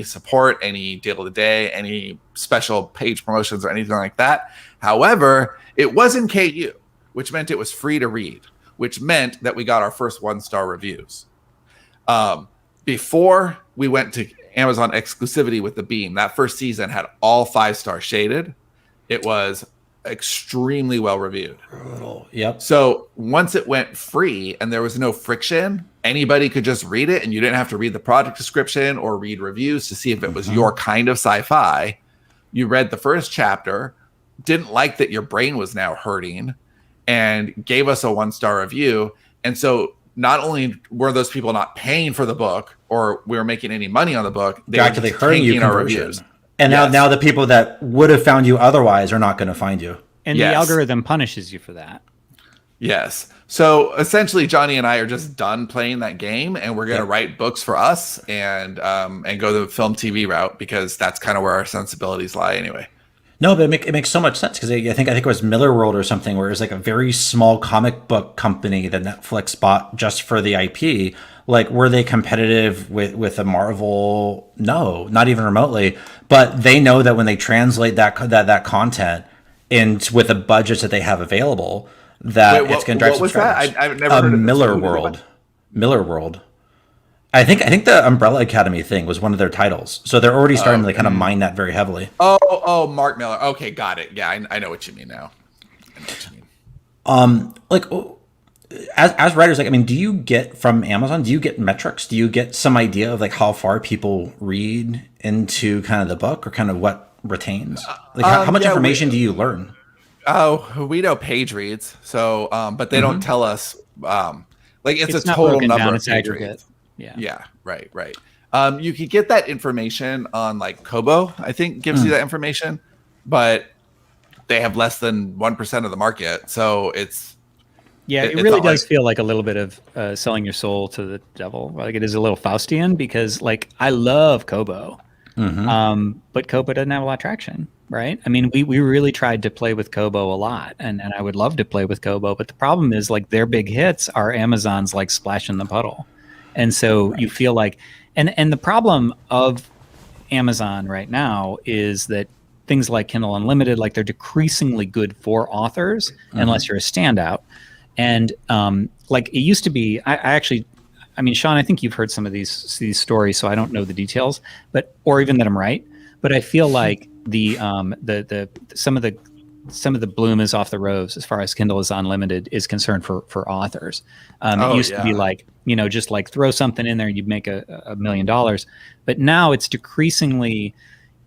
support, any deal of the day, any special page promotions or anything like that. However, it was in KU, which meant it was free to read, which meant that we got our first 1-star reviews. Before we went to Amazon exclusivity with the Beam, that first season had all 5-star shaded. It was extremely well reviewed. Brutal. Yep. So once it went free and there was no friction, anybody could just read it, and you didn't have to read the product description or read reviews to see if it was your kind of sci-fi. You read the first chapter, didn't like that your brain was now hurting, and gave us a 1-star review. And so not only were those people not paying for the book or we were making any money on the book, they were actually hurting you our reviews. And now the people that would have found you otherwise are not going to find you. And the algorithm punishes you for that. Yes. So essentially, Johnny and I are just done playing that game, and we're going to write books for us and go the film TV route because that's kind of where our sensibilities lie anyway. No, but it makes so much sense because I think it was Miller World or something where it was like a very small comic book company that Netflix bought just for the IP. Like, were they competitive with a Marvel? No, not even remotely. But they know that when they translate that content into with the budgets that they have available, that Wait, it's going to drive what was that? subscribers. I've never heard of this. Miller Who did World. Miller World. I think the Umbrella Academy thing was one of their titles, so they're already starting to kind of mine that very heavily. Oh, Mark Miller. Okay, got it. Yeah, I know what you mean now. I know what you mean. Like, as writers, like, I mean, do you get from Amazon? Do you get metrics? Do you get some idea of like how far people read into kind of the book, or kind of what retains? Like, how much information do you learn? Oh, we know page reads, so but they don't tell us. Like it's a not total broken number down, of it's page aggregate. reads. Yeah. Yeah, right. You could get that information on like Kobo, I think gives you that information, but they have less than 1% of the market. So it really does feel like a little bit of selling your soul to the devil. Like it is a little Faustian, because like I love Kobo, but Kobo doesn't have a lot of traction, right? I mean, we really tried to play with Kobo a lot, and I would love to play with Kobo, but the problem is like their big hits are Amazon's like splash in the puddle. And so you feel like, and the problem of Amazon right now is that things like Kindle Unlimited, like they're decreasingly good for authors unless you're a standout. And like it used to be, I mean, Sean, I think you've heard some of these stories, so I don't know the details, or even that I'm right. But I feel like some of the bloom is off the rose as far as Kindle is Unlimited is concerned for authors. It used to be like, just like throw something in there and you'd make $1 million. But now it's decreasingly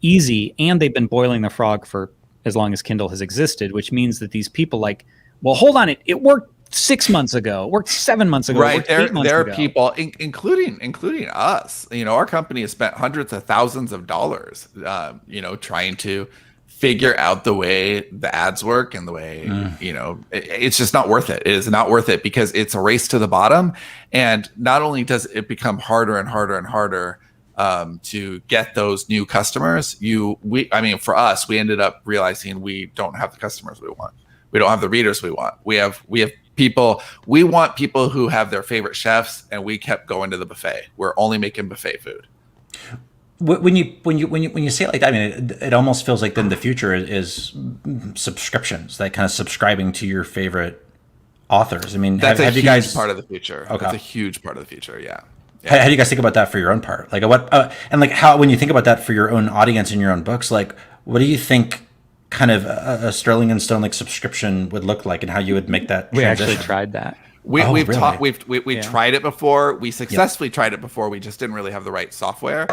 easy, and they've been boiling the frog for as long as Kindle has existed, which means that these people like, well, hold on, it worked 6 months ago, it worked 7 months ago, right? There are ago. people, including us. Our company has spent hundreds of thousands of dollars, trying to figure out the way the ads work and the way it's just not worth it. It is not worth it because it's a race to the bottom, and not only does it become harder and harder and harder to get those new customers. For us, we ended up realizing we don't have the customers we want. We don't have the readers we want. We have people. We want people who have their favorite chefs, and we kept going to the buffet. We're only making buffet food. When you say it like that, I mean, it almost feels like then the future is subscriptions, that kind of subscribing to your favorite authors. I mean, that's have a you huge guys part of the future? Okay. That's a huge part of the future. Yeah. How do you guys think about that for your own part? Like what, and like how, when you think about that for your own audience and your own books, like what do you think kind of a Sterling and Stone like subscription would look like, and how you would make that transition? We actually tried that. We've tried it before. We successfully tried it before. We just didn't really have the right software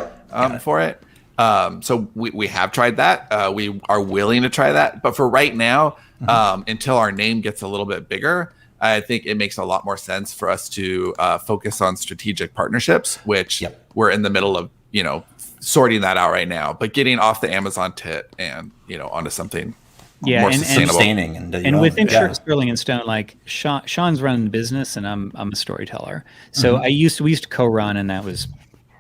for it. So we have tried that. We are willing to try that. But for right now, until our name gets a little bit bigger, I think it makes a lot more sense for us to focus on strategic partnerships, which we're in the middle of, sorting that out right now. But getting off the Amazon tit and, onto something more sustainable. And within Sterling and Stone, like Sean's running the business, and I'm a storyteller. So we used to co-run, and that was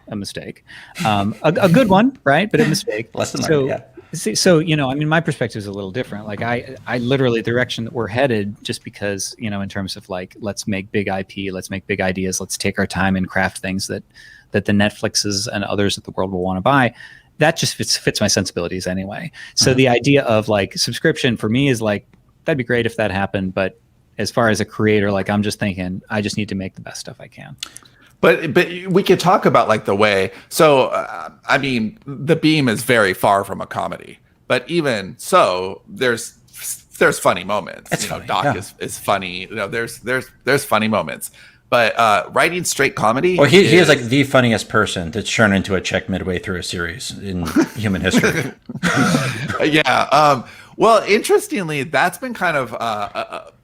a mistake, a good one, right? But a mistake. Lesson learned. So my perspective is a little different. Like I literally, the direction that we're headed, just because in terms of like, let's make big IP, let's make big ideas, let's take our time and craft things that the Netflixes and others of the world will want to buy. That just fits my sensibilities anyway. So the idea of like subscription for me is like, that'd be great if that happened. But as far as a creator, like I'm just thinking, I just need to make the best stuff I can. But we could talk about like the way. So The Beam is very far from a comedy, but even so, there's funny moments. It's funny, Doc is funny. There's funny moments. But writing straight comedy. Well, he is like the funniest person to churn into a check midway through a series in human history. Yeah. Well, interestingly, that's been kind of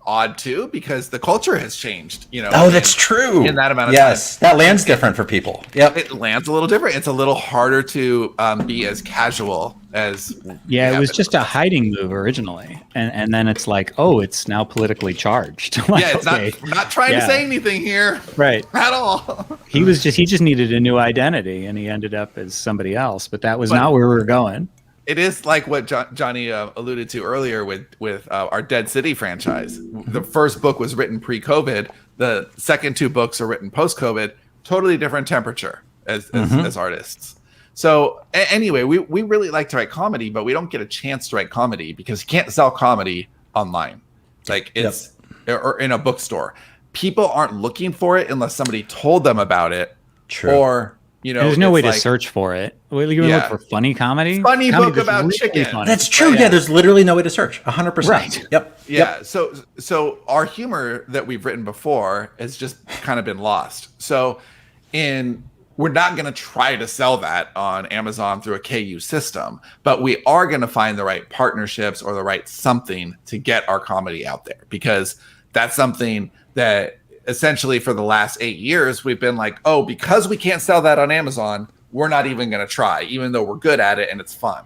odd too, because the culture has changed. Oh, that's true. In that amount of time, that lands different for people. Yep, it lands a little different. It's a little harder to be as casual as. Yeah, it was just a hiding move originally, and then it's like, oh, it's now politically charged. Like, yeah, it's not trying to say anything here, right? At all. He just needed a new identity, and he ended up as somebody else. But that was not where we were going. It is like what Johnny alluded to earlier with our Dead City franchise. The first book was written pre-COVID. The second two books are written post-COVID. totally different temperature as artists. So anyway, we really like to write comedy, but we don't get a chance to write comedy because you can't sell comedy online. Like it's or in a bookstore. People aren't looking for it unless somebody told them about it. True. Or, you know, there's no way to search for it. Well, you look for funny comedy. Funny book about really chicken. Funny. That's true. Yeah, there's literally no way to search. 100%. Right. Yep. Yeah. So our humor that we've written before has just kind of been lost. So we're not going to try to sell that on Amazon through a KU system, but we are going to find the right partnerships or the right something to get our comedy out there, because that's something that essentially for the last 8 years, we've been like, oh, because we can't sell that on Amazon, we're not even going to try, even though we're good at it and it's fun.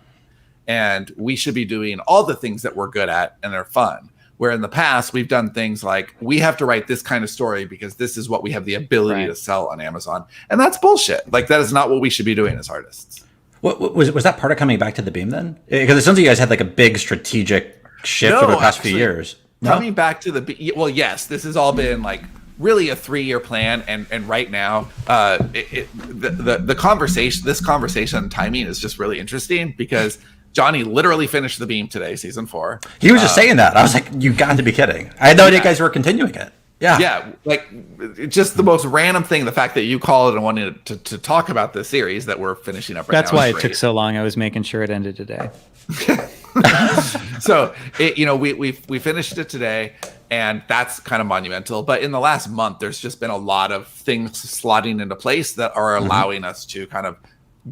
And we should be doing all the things that we're good at and they're fun. Where in the past, we've done things like, we have to write this kind of story because this is what we have the ability to sell on Amazon. And that's bullshit. Like, that is not what we should be doing as artists. What was that part of coming back to the Beam then? Because it sounds like you guys had like a big strategic shift over the past few years. Coming back to well, yes, this has all been like really a 3-year plan, and right now, the conversation, this conversation timing is just really interesting because Johnny literally finished the Beam today, season 4. He was just saying that. I was like, you got to be kidding. I had no idea you guys were continuing it. Yeah. Yeah. Like, just the most random thing, the fact that you called and wanted to talk about the series that we're finishing up right now. That's why it took so long. I was making sure it ended today. So, we finished it today, and that's kind of monumental. But in the last month, there's just been a lot of things slotting into place that are allowing us to kind of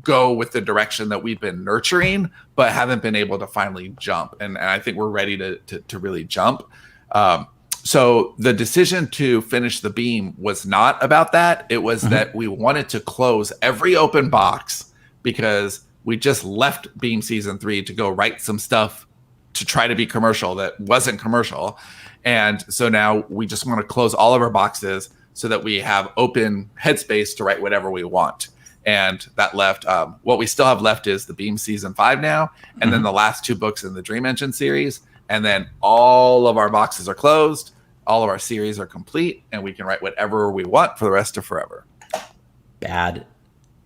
go with the direction that we've been nurturing, but haven't been able to finally jump. And I think we're ready to really jump. So the decision to finish the Beam was not about that. It was that we wanted to close every open box because we just left Beam season 3 to go write some stuff to try to be commercial that wasn't commercial. And so now we just want to close all of our boxes so that we have open headspace to write whatever we want. And that left, what we still have left is the Beam season 5 now, and then the last 2 books in the Dream Engine series. And then all of our boxes are closed, all of our series are complete, and we can write whatever we want for the rest of forever. Bad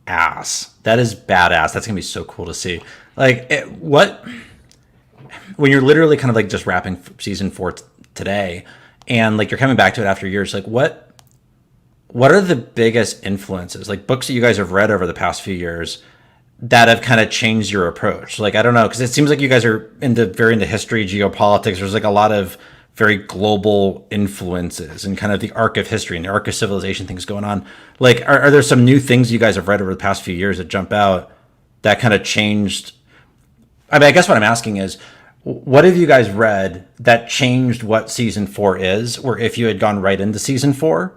ass. That is badass. That's gonna be so cool to see. Like, when you're literally kind of like just wrapping season 4 today, and like you're coming back to it after years, like what are the biggest influences, like books that you guys have read over the past few years that have kind of changed your approach? Like, I don't know, because it seems like you guys are very into history, geopolitics. There's like a lot of very global influences and kind of the arc of history and the arc of civilization things going on. Like, are there some new things you guys have read over the past few years that jump out that kind of changed? I mean, I guess what I'm asking is, what have you guys read that changed what season 4 is, or if you had gone right into season 4,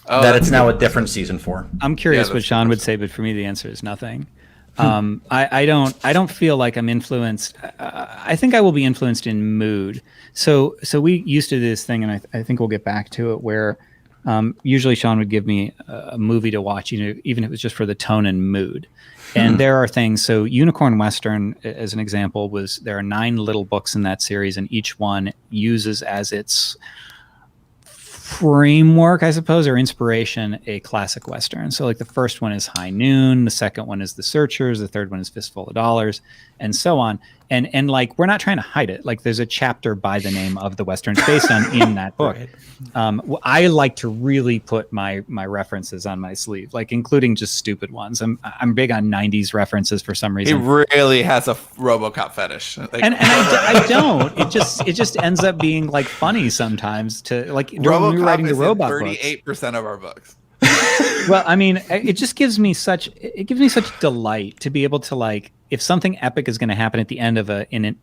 that it's now a different season 4? I'm curious what Sean would say, but for me, the answer is nothing. I don't feel like I'm influenced. I think I will be influenced in mood. So we used to do this thing, and I think we'll get back to it, where usually Sean would give me a movie to watch, even if it was just for the tone and mood. And there are things. So Unicorn Western, as an example, there are 9 little books in that series, and each one uses as its framework, I suppose, or inspiration, a classic Western. So like the first one is High Noon, the second one is The Searchers, the third one is Fistful of Dollars, and so on. And like, we're not trying to hide it. Like, there's a chapter by the name of the Western based on in that book. Right. I like to really put my references on my sleeve, like including just stupid ones. I'm big on 90s references for some reason. He really has a RoboCop fetish. Like, and I don't. It just ends up being like funny sometimes to like RoboCop during writing the is robot 38% of our books. Well, I mean, it just gives me such delight to be able to, like, if something epic is going to happen at the end of an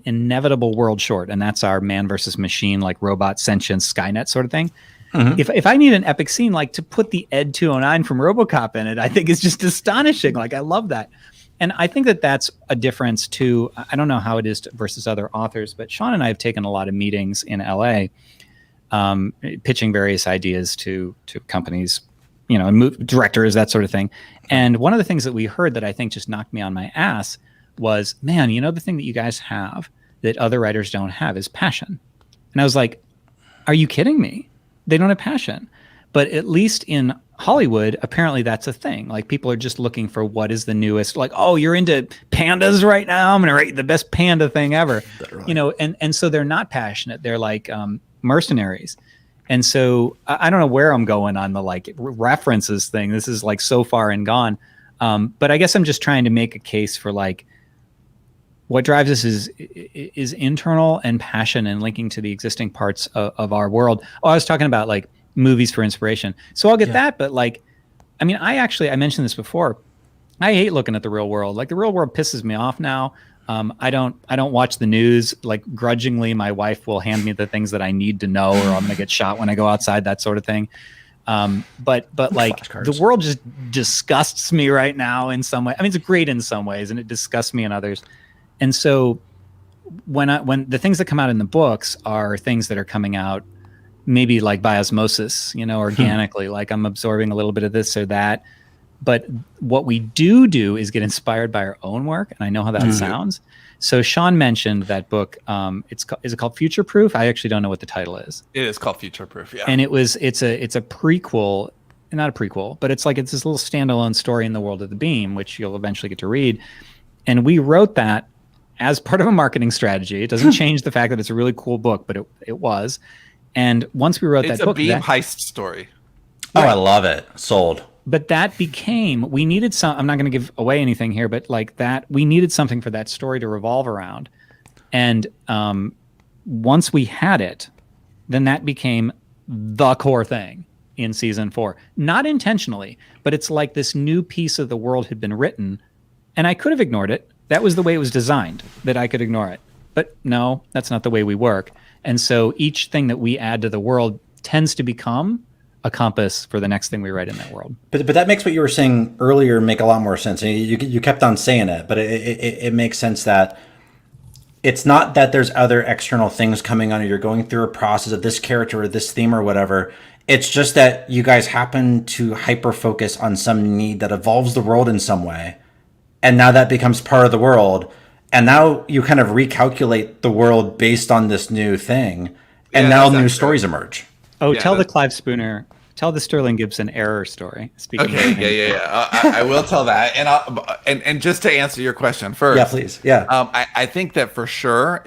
inevitable world short, and that's our man versus machine, like robot sentience Skynet sort of thing. Mm-hmm. If I need an epic scene, like to put the Ed 209 from RoboCop in it, I think is just astonishing. Like, I love that. And I think that that's a difference too. I don't know how it is versus other authors, but Sean and I have taken a lot of meetings in LA, pitching various ideas to companies, and directors, that sort of thing. And one of the things that we heard that I think just knocked me on my ass was, man, the thing that you guys have that other writers don't have is passion. And I was like, are you kidding me? They don't have passion. But at least in Hollywood, apparently that's a thing. Like people are just looking for what is the newest. Like, oh, you're into pandas right now. I'm gonna write the best panda thing ever. Literally. You know, and so they're not passionate. They're like mercenaries. And so I don't know where I'm going on the like references thing. This is like so far and gone. But I guess I'm just trying to make a case for like what drives us is internal and passion and linking to the existing parts of our world. Oh, I was talking about like movies for inspiration. So I'll get that. But like, I mean, I mentioned this before. I hate looking at the real world. Like the real world pisses me off now. I don't watch the news. Like grudgingly, my wife will hand me the things that I need to know, or I'm gonna get shot when I go outside, that sort of thing. But like the world just disgusts me right now in some way. I mean, it's great in some ways, and it disgusts me in others. And so when the things that come out in the books are things that are coming out maybe like by osmosis, you know, organically, like I'm absorbing a little bit of this or that. But what we do is get inspired by our own work, and I know how that sounds. So Sean mentioned that book. Is it called Future Proof? I actually don't know what the title is. It is called Future Proof, yeah. And it's a prequel, not a prequel, but it's this little standalone story in the world of the Beam, which you'll eventually get to read. And we wrote that as part of a marketing strategy. It doesn't change the fact that it's a really cool book, but it was. And once we wrote that book, it's a Beam heist story. Oh, I love it. Sold. But that became, we needed I'm not going to give away anything here, but like that, we needed something for that story to revolve around. And once we had it, then that became the core thing in season 4. Not intentionally, but it's like this new piece of the world had been written, and I could have ignored it. That was the way it was designed, that I could ignore it. But no, that's not the way we work. And so each thing that we add to the world tends to become a compass for the next thing we write in that world. But that makes what you were saying earlier make a lot more sense. And you kept on saying it, but it makes sense that it's not that there's other external things coming on, or you're going through a process of this character or this theme or whatever. It's just that you guys happen to hyper focus on some need that evolves the world in some way. And now that becomes part of the world. And now you kind of recalculate the world based on this new thing. And now new stories emerge. Oh, yeah, tell the Sterling Gibson error story. Speaking yeah. I will tell that. And just to answer your question first. Yeah, please. Yeah. I think that for sure,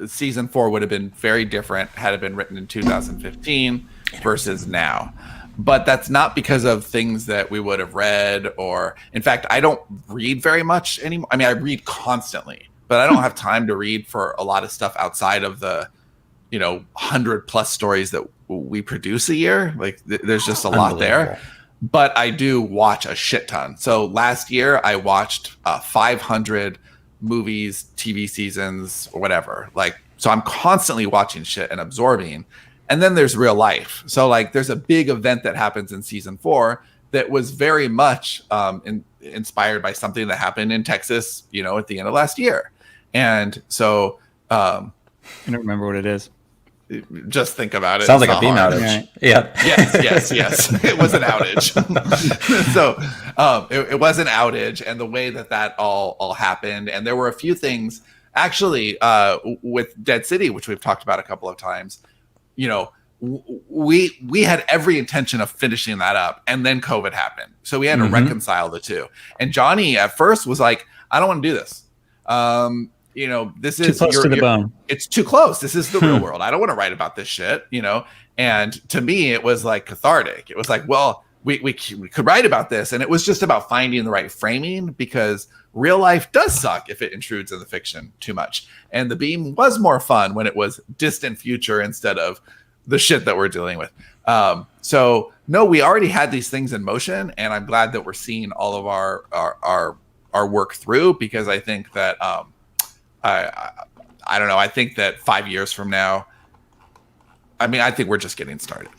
season 4 would have been very different had it been written in 2015 versus now. But that's not because of things that we would have read, or in fact, I don't read very much anymore. I mean, I read constantly, but I don't have time to read for a lot of stuff outside of the, 100+ stories that we produce a year. Like there's just a lot there, but I do watch a shit ton. So last year I watched 500 movies, TV seasons, or whatever. Like, so I'm constantly watching shit and absorbing. And then there's real life. So like there's a big event that happens in season 4 that was very much inspired by something that happened in Texas, at the end of last year. And so I don't remember what it is. Just think about it. Sounds like a beam outage. Right. Yeah. Yes. It was an outage. So it was an outage, and the way that all happened, and there were a few things actually with Dead City, which we've talked about a couple of times. We had every intention of finishing that up, and then COVID happened, so we had to reconcile the two. And Johnny at first was like, "I don't want to do this. This is too close to the bone. It's too close. This is the real world. I don't want to write about this shit, And to me, it was like cathartic. It was like, well, we could write about this, and it was just about finding the right framing, because real life does suck if it intrudes in the fiction too much. And the Beam was more fun when it was distant future instead of the shit that we're dealing with. So no, we already had these things in motion, and I'm glad that we're seeing all of our work through, because I think that I don't know. I think that 5 years from now, I think we're just getting started.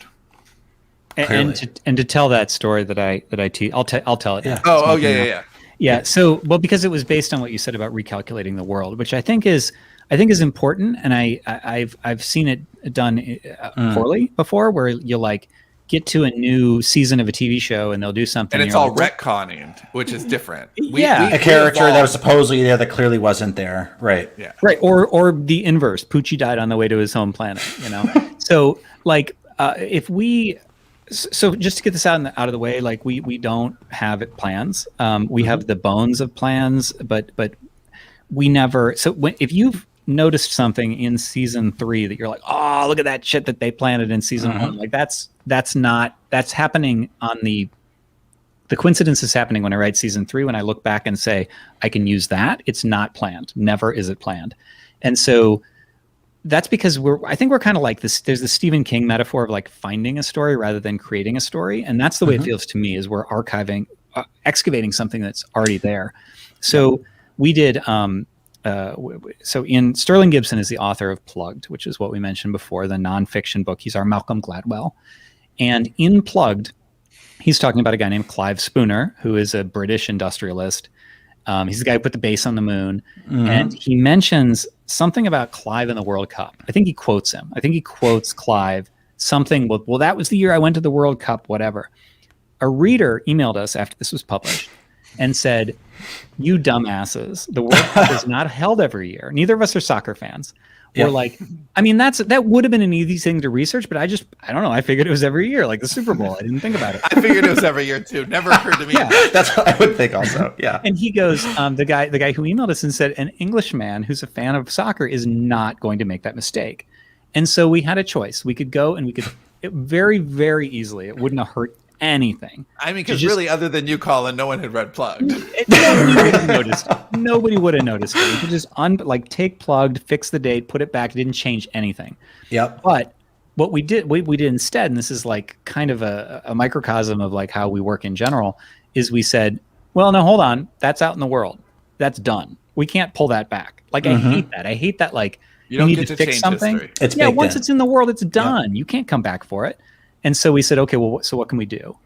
And to tell that story that I teach, I'll tell it. Yeah. Oh yeah. Yeah. So, because it was based on what you said about recalculating the world, which I think is important, and I've seen it done poorly before, where you like get to a new season of a TV show and they'll do something, and it's all retconning, which is different. A character that was supposedly there that clearly wasn't there, right? Yeah, right. Or the inverse. Poochie died on the way to his home planet. So like if we So just to get this out of the way, like we don't have plans. We have the bones of plans, but we never. So if you've noticed something in season 3 that you're like, oh, look at that shit that they planted in season 1, like that's happening on the coincidence is happening when I write season 3. When I look back and say I can use that, it's not planned. Never is it planned, and so. That's because I think we're kind of like this. There's the Stephen King metaphor of like finding a story rather than creating a story. And that's the way it feels to me, is we're excavating something that's already there. So we did, so Sterling Gibson is the author of Plugged, which is what we mentioned before, the nonfiction book. He's our Malcolm Gladwell. And in Plugged, he's talking about a guy named Clive Spooner, who is a British industrialist. He's the guy who put the base on the moon. And he mentions something about Clive in the World Cup. I think he quotes him. I think he quotes Clive something. Well, that was the year I went to the World Cup, whatever. A reader emailed us after this was published and said, you dumbasses, the World Cup is not held every year. Neither of us are soccer fans. We're like, I mean, that would have been an easy thing to research, but I don't know. I figured it was every year, like the Super Bowl. I didn't think about it. I figured it was every year too. Never occurred to me. That's what I would think also. Yeah. And he goes, the guy who emailed us and said, an Englishman who's a fan of soccer is not going to make that mistake. And so we had a choice. We could go and we could very, very easily. It wouldn't have hurt anything. I mean, because really, other than you, Colin, no one had read Plugged. Nobody would have noticed. Nobody would have noticed it. You could just take Plugged, fix the date, put it back. It didn't change anything. Yep. But what we did instead, and this is like kind of a microcosm of like how we work in general, is we said, well, no, hold on. That's out in the world. That's done. We can't pull that back. Like, I hate that. I hate that. Like, you don't need get to to fix change something. history. Once it's in the world, it's done. You can't come back for it. And so we said, okay, well, so what can we do?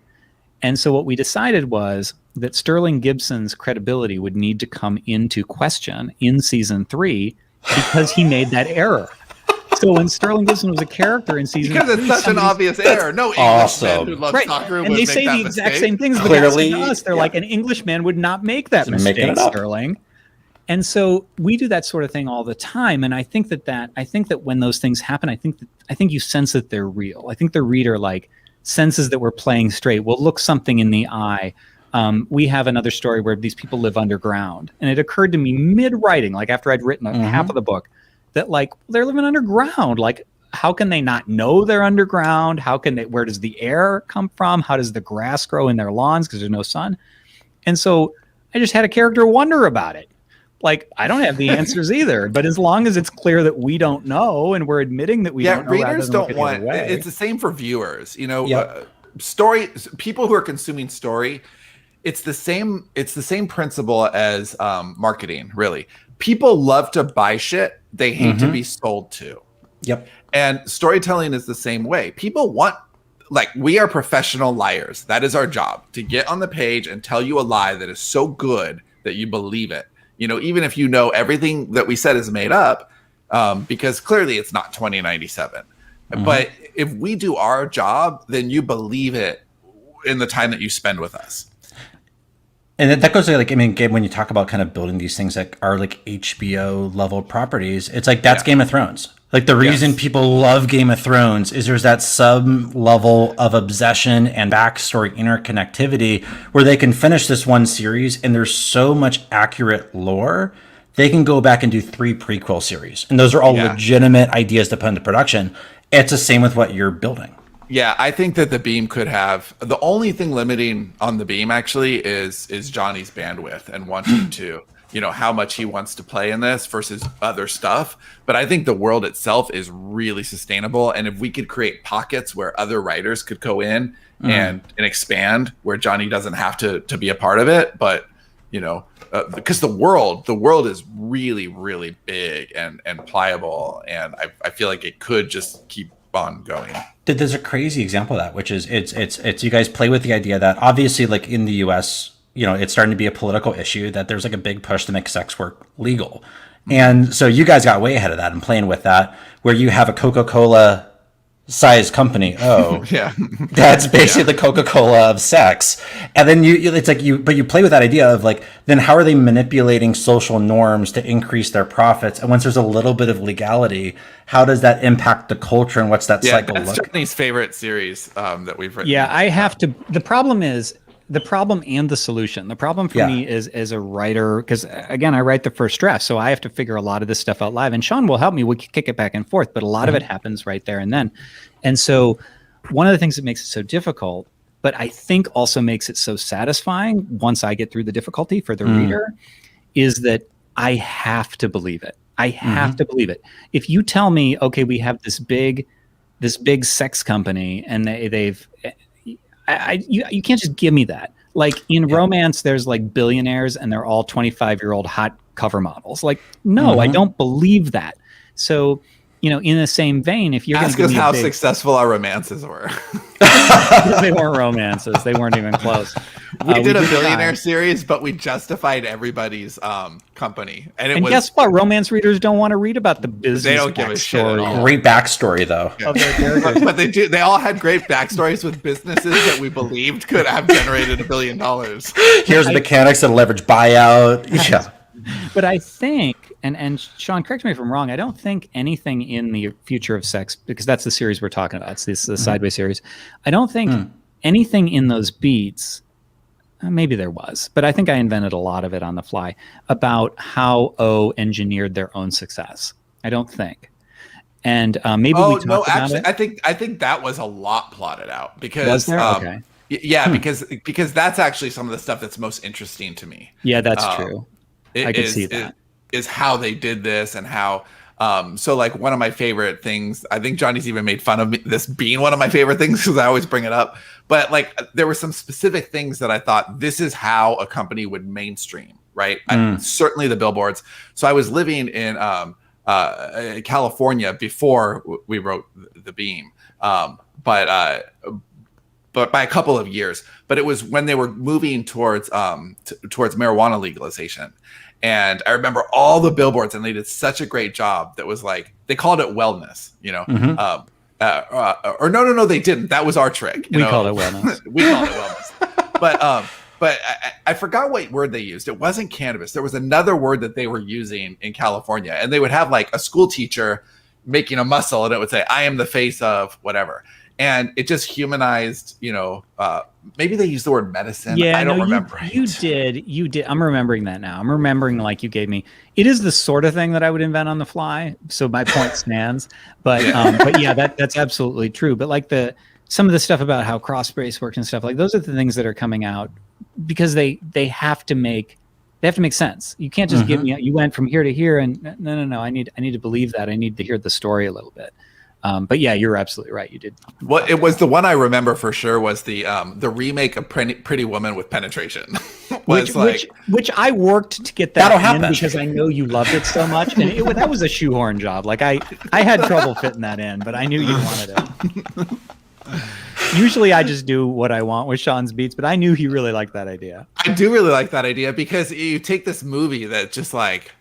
And so what we decided was that Sterling Gibson's credibility would need to come into question in season 3 because he made that error. So when Sterling Gibson was a character in season 3, because it's such an obvious error. No Englishman who loves soccer would and they make say that the exact mistake. same things. Clearly, to us, they're like, an Englishman would not make that mistake, Sterling. And so we do that sort of thing all the time. And I think that when those things happen, I think you sense that they're real. I think the reader senses that we're playing straight. We'll look something in the eye. We have another story where these people live underground, and it occurred to me mid-writing, like after I'd written half of the book, that they're living underground. Like, how can they not know they're underground? Where does the air come from? How does the grass grow in their lawns because there's no sun? And so I just had a character wonder about it. Like, I don't have the answers either, but as long as it's clear that we don't know and we're admitting that we don't know, readers don't want. It's the same for viewers. People who are consuming story, it's the same principle as marketing. Really, people love to buy shit they hate to be sold to. Yep. And storytelling is the same way. People want. We are professional liars. That is our job, to get on the page and tell you a lie that is so good that you believe it. Even if you know everything that we said is made up, because clearly it's not 2097. But if we do our job, then you believe it in the time that you spend with us. And that goes to Gabe, when you talk about kind of building these things that are like HBO level properties, it's like that's Game of Thrones. Like, the reason people love Game of Thrones is there's that sub level of obsession and backstory interconnectivity where they can finish this one series and there's so much accurate lore, they can go back and do 3 prequel series. And those are all legitimate ideas to put into production. It's the same with what you're building. Yeah, I think that the Beam could have, the only thing limiting on the Beam actually is Johnny's bandwidth and wanting to, how much he wants to play in this versus other stuff. But I think the world itself is really sustainable. And if we could create pockets where other writers could go in and expand, where Johnny doesn't have to be a part of it, but because the world is really, really big and pliable, and I feel like it could just keep on going. There's a crazy example of that, which is it's you guys play with the idea that obviously, like in the US, it's starting to be a political issue that there's like a big push to make sex work legal. And so you guys got way ahead of that and playing with that, where you have a Coca-Cola size company. Oh, Yeah. that's basically the Coca-Cola of sex. And then it's like but you play with that idea of like, then how are they manipulating social norms to increase their profits? And once there's a little bit of legality, how does that impact the culture, and what's that Yeah, cycle that's look? Johnny's favorite series that we've written. Yeah, I have to. The problem is the problem and the solution. The problem for Yeah. me is as a writer, because again, I write the first draft, so I have to figure a lot of this stuff out live. And Sean will help me. We can kick it back and forth, but a lot of it happens right there and then. And so, one of the things that makes it so difficult, but I think also makes it so satisfying once I get through the difficulty for the reader, is that I have to believe it. I have to believe it. If you tell me, okay, we have this big sex company, and you can't just give me that. Like in romance, there's like billionaires, and they're all 25-year-old hot cover models. Like, no, I don't believe that. So, in the same vein, if you're ask us how successful our romances were. They weren't romances. They weren't even close. We did a billionaire series, but we justified everybody's company, and guess what? Romance readers don't want to read about the business. They don't give a shit at all. Great backstory, though. Of their characters. But they do. They all had great backstories with businesses that we believed could have generated $1 billion. Here's the mechanics of leverage buyout. Yeah. But I think, and Sean, correct me if I'm wrong, I don't think anything in the future of sex, because that's the series we're talking about. It's the Sideways series. I don't think anything in those beats, maybe there was, but I think I invented a lot of it on the fly, about how O engineered their own success. I don't think. And maybe we talked about it. I think that was a lot plotted out, because was there? Okay. Yeah, because that's actually some of the stuff that's most interesting to me. Yeah, that's true. I could see that. Is how they did this, and how so like one of my favorite things, I think Johnny's even made fun of me, this being one of my favorite things, because I always bring it up, but like there were some specific things that I thought this is how a company would mainstream, right? Certainly the billboards. So I was living in California before we wrote The Beam, but by a couple of years. But it was when they were moving towards marijuana legalization. And I remember all the billboards, and they did such a great job. That was like, they called it wellness, or no, they didn't. That was our trick. We called it wellness. We called it wellness. But I forgot what word they used. It wasn't cannabis. There was another word that they were using in California, and they would have like a school teacher making a muscle, and it would say, "I am the face of whatever." And it just humanized, maybe they used the word medicine. Yeah, I don't remember. You did. I'm remembering that now. I'm remembering like you gave me. It is the sort of thing that I would invent on the fly. So my point stands. But yeah, that's absolutely true. But like some of the stuff about how cross brace works and stuff, like those are the things that are coming out because they have to make sense. You can't just give me. You went from here to here, and no. I need to believe that. I need to hear the story a little bit. But yeah, you're absolutely right. You did. What it was, the one I remember for sure was the remake of Pretty Woman with Penetration. which I worked to get that in because I know you loved it so much, and that was a shoehorn job. Like I had trouble fitting that in, but I knew you wanted it. Usually I just do what I want with Sean's beats, but I knew he really liked that idea. I do really like that idea, because you take this movie that just like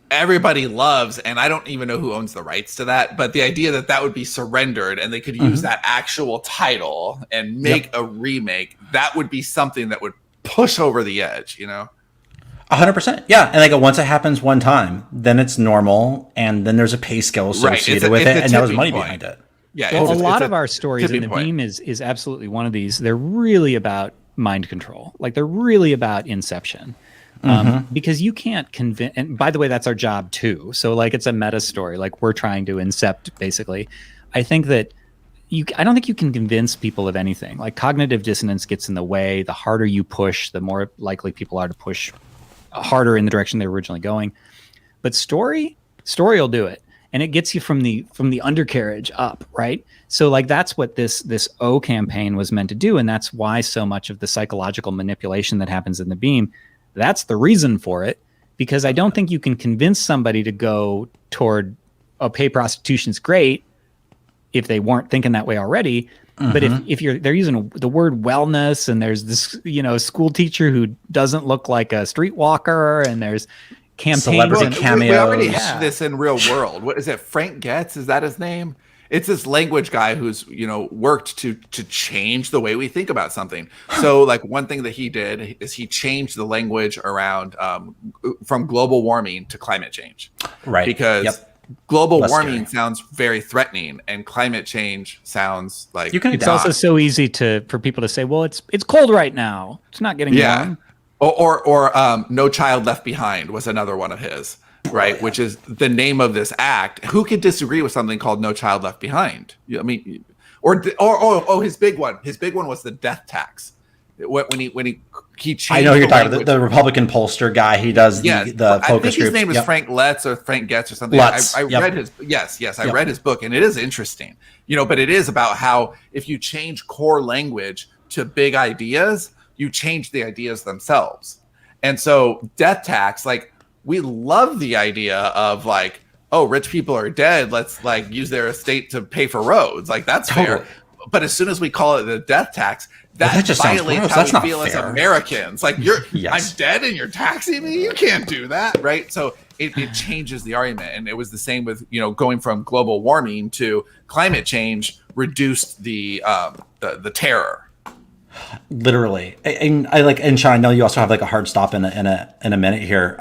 everybody loves, and I don't even know who owns the rights to that, but the idea that would be surrendered and they could use that actual title and make a remake, that would be something that would push over the edge, 100%. Yeah. And like once it happens one time, then it's normal, and then there's a pay scale associated with it, and there was money behind it. Yeah. Well, a lot of our stories in The Beam is absolutely one of these. They're really about mind control. Like they're really about inception. Because you can't convince, and by the way, that's our job too. So like it's a meta story, like we're trying to incept basically. I think that I don't think you can convince people of anything. Like cognitive dissonance gets in the way. The harder you push, the more likely people are to push harder in the direction they were originally going. But story will do it. And it gets you from the undercarriage up, right? So like that's what this O campaign was meant to do. And that's why so much of the psychological manipulation that happens in The Beam, that's the reason for it, because I don't think you can convince somebody to go toward, pay prostitution's great if they weren't thinking that way already. But if they're using the word wellness, and there's this, school teacher who doesn't look like a streetwalker, and there's campaigns celebrity and cameos. We already have this in real world. What is it? Frank Getz, is that his name? It's this language guy who's, worked to change the way we think about something. So like one thing that he did is he changed the language around from global warming to climate change. Right. Because global Less warming scary. sounds very threatening, and climate change sounds like You can It's adapt. also so easy for people to say, well, it's cold right now. It's not getting warm. Or No Child Left Behind was another one of his, right? yeah. Which is the name of this act. Who could disagree with something called No Child Left Behind? I mean, or his big one. His big one was the death tax. When he changed. I know who you're talking about, the Republican pollster guy. He does the focus groups. I think his name is Frank Letts or Frank Getz or something. Lutz. I read his I read his book, and it is interesting. But it is about how if you change core language to big ideas, you change the ideas themselves. And so death tax, like, we love the idea of like, oh, rich people are dead, let's like use their estate to pay for roads. Like, that's fair. But as soon as we call it the death tax, that just sounds violates gross. how That's we not feel as fair. Americans. Like, I'm dead and you're taxing me? You can't do that, right? So it changes the argument. And it was the same with, going from global warming to climate change reduced the terror. Literally. And Sean, I know you also have like a hard stop in a minute here.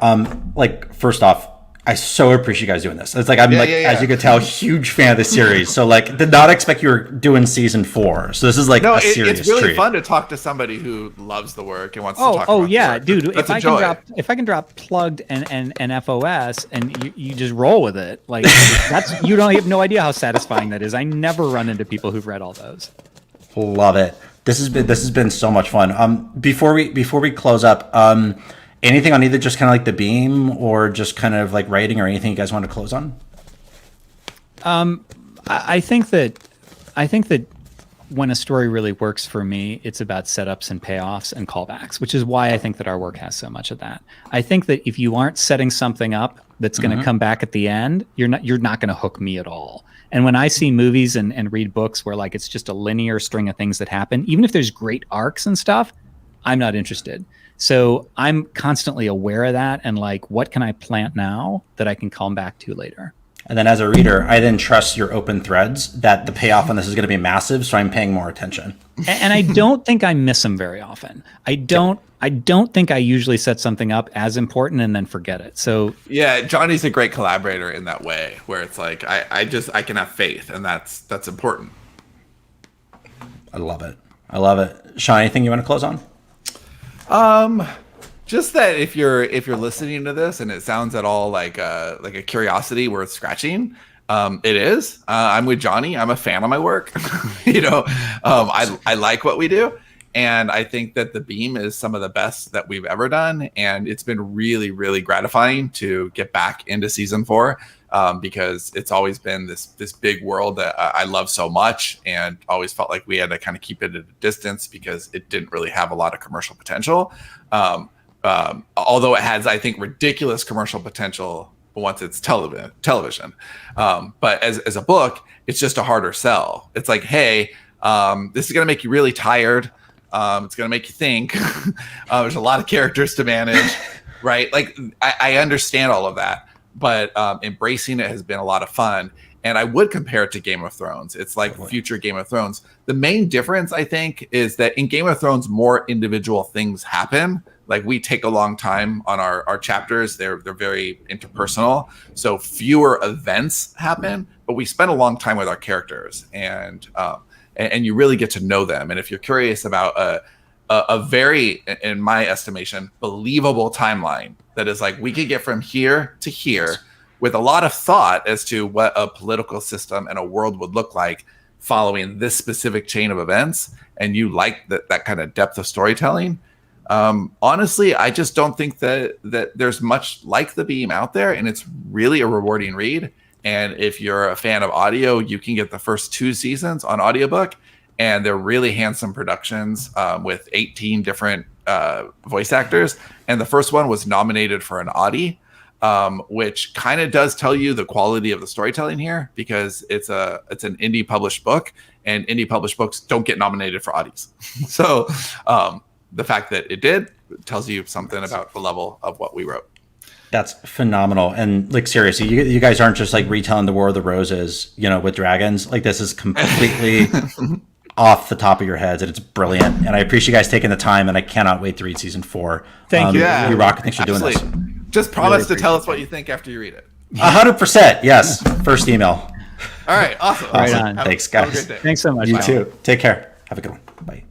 Like, first off, I so appreciate you guys doing this. It's like, as you could tell, huge fan of the series. So like, did not expect you were doing season 4. So this is like a serious it's really treat. fun to talk to somebody who loves the work and wants to talk about yeah, the work. dude. Let's If I can drop plugged and FOS and you just roll with it, like that's you have no idea how satisfying that is. I never run into people who've read all those. Love it. This has been so much fun. Before we close up, anything on either just kind of like the beam or just kind of like writing or anything you guys want to close on? I think that when a story really works for me, it's about setups and payoffs and callbacks, which is why I think that our work has so much of that. I think that if you aren't setting something up that's going to come back at the end, you're not going to hook me at all. And when I see movies and read books where like it's just a linear string of things that happen, even if there's great arcs and stuff, I'm not interested. So I'm constantly aware of that and like, what can I plant now that I can come back to later? And then as a reader, I then trust your open threads that the payoff on this is going to be massive, so I'm paying more attention. And I don't think I miss them very often. I don't think I usually set something up as important and then forget it. So yeah, Johnny's a great collaborator in that way, where it's like I can have faith, and that's important. I love it. Sean, anything you want to close on? Just that if you're listening to this and it sounds at all like a curiosity worth scratching, it is. I'm with Johnny. I'm a fan of my work. I like what we do, and I think that the Beam is some of the best that we've ever done, and it's been really, really gratifying to get back into season 4 because it's always been this big world that I love so much, and always felt like we had to kind of keep it at a distance because it didn't really have a lot of commercial potential. Although it has, I think, ridiculous commercial potential once it's television. But as a book, it's just a harder sell. It's like, hey, this is going to make you really tired. It's going to make you think. There's a lot of characters to manage, right? Like, I understand all of that, but embracing it has been a lot of fun. And I would compare it to Game of Thrones. It's like future Game of Thrones. The main difference, I think, is that in Game of Thrones, more individual things happen. Like, we take a long time on our chapters. They're very interpersonal. So fewer events happen, but we spend a long time with our characters, and you really get to know them. And if you're curious about a very, in my estimation, believable timeline that is like, we could get from here to here with a lot of thought as to what a political system and a world would look like following this specific chain of events, and you like that kind of depth of storytelling, honestly, I just don't think that there's much like the Beam out there, and it's really a rewarding read. And if you're a fan of audio, you can get the first 2 seasons on audiobook, and they're really handsome productions with 18 different voice actors. And the first one was nominated for an Audie, which kind of does tell you the quality of the storytelling here, because it's an indie published book, and indie published books don't get nominated for Audies. So the fact that it did tells you something about the level of what we wrote. That's phenomenal. And like, seriously, you guys aren't just like retelling the War of the Roses, with dragons. Like, this is completely off the top of your heads, and it's brilliant. And I appreciate you guys taking the time, and I cannot wait to read season 4. Thank you. Yeah, you rock. Thanks for doing this. Just promise to tell us what you think after you read it. 100%. Yes. First email. All right. Awesome. Right on. Thanks, guys. Have a great day. Thanks so much. You Bye. too. Take care. Have a good one. Bye.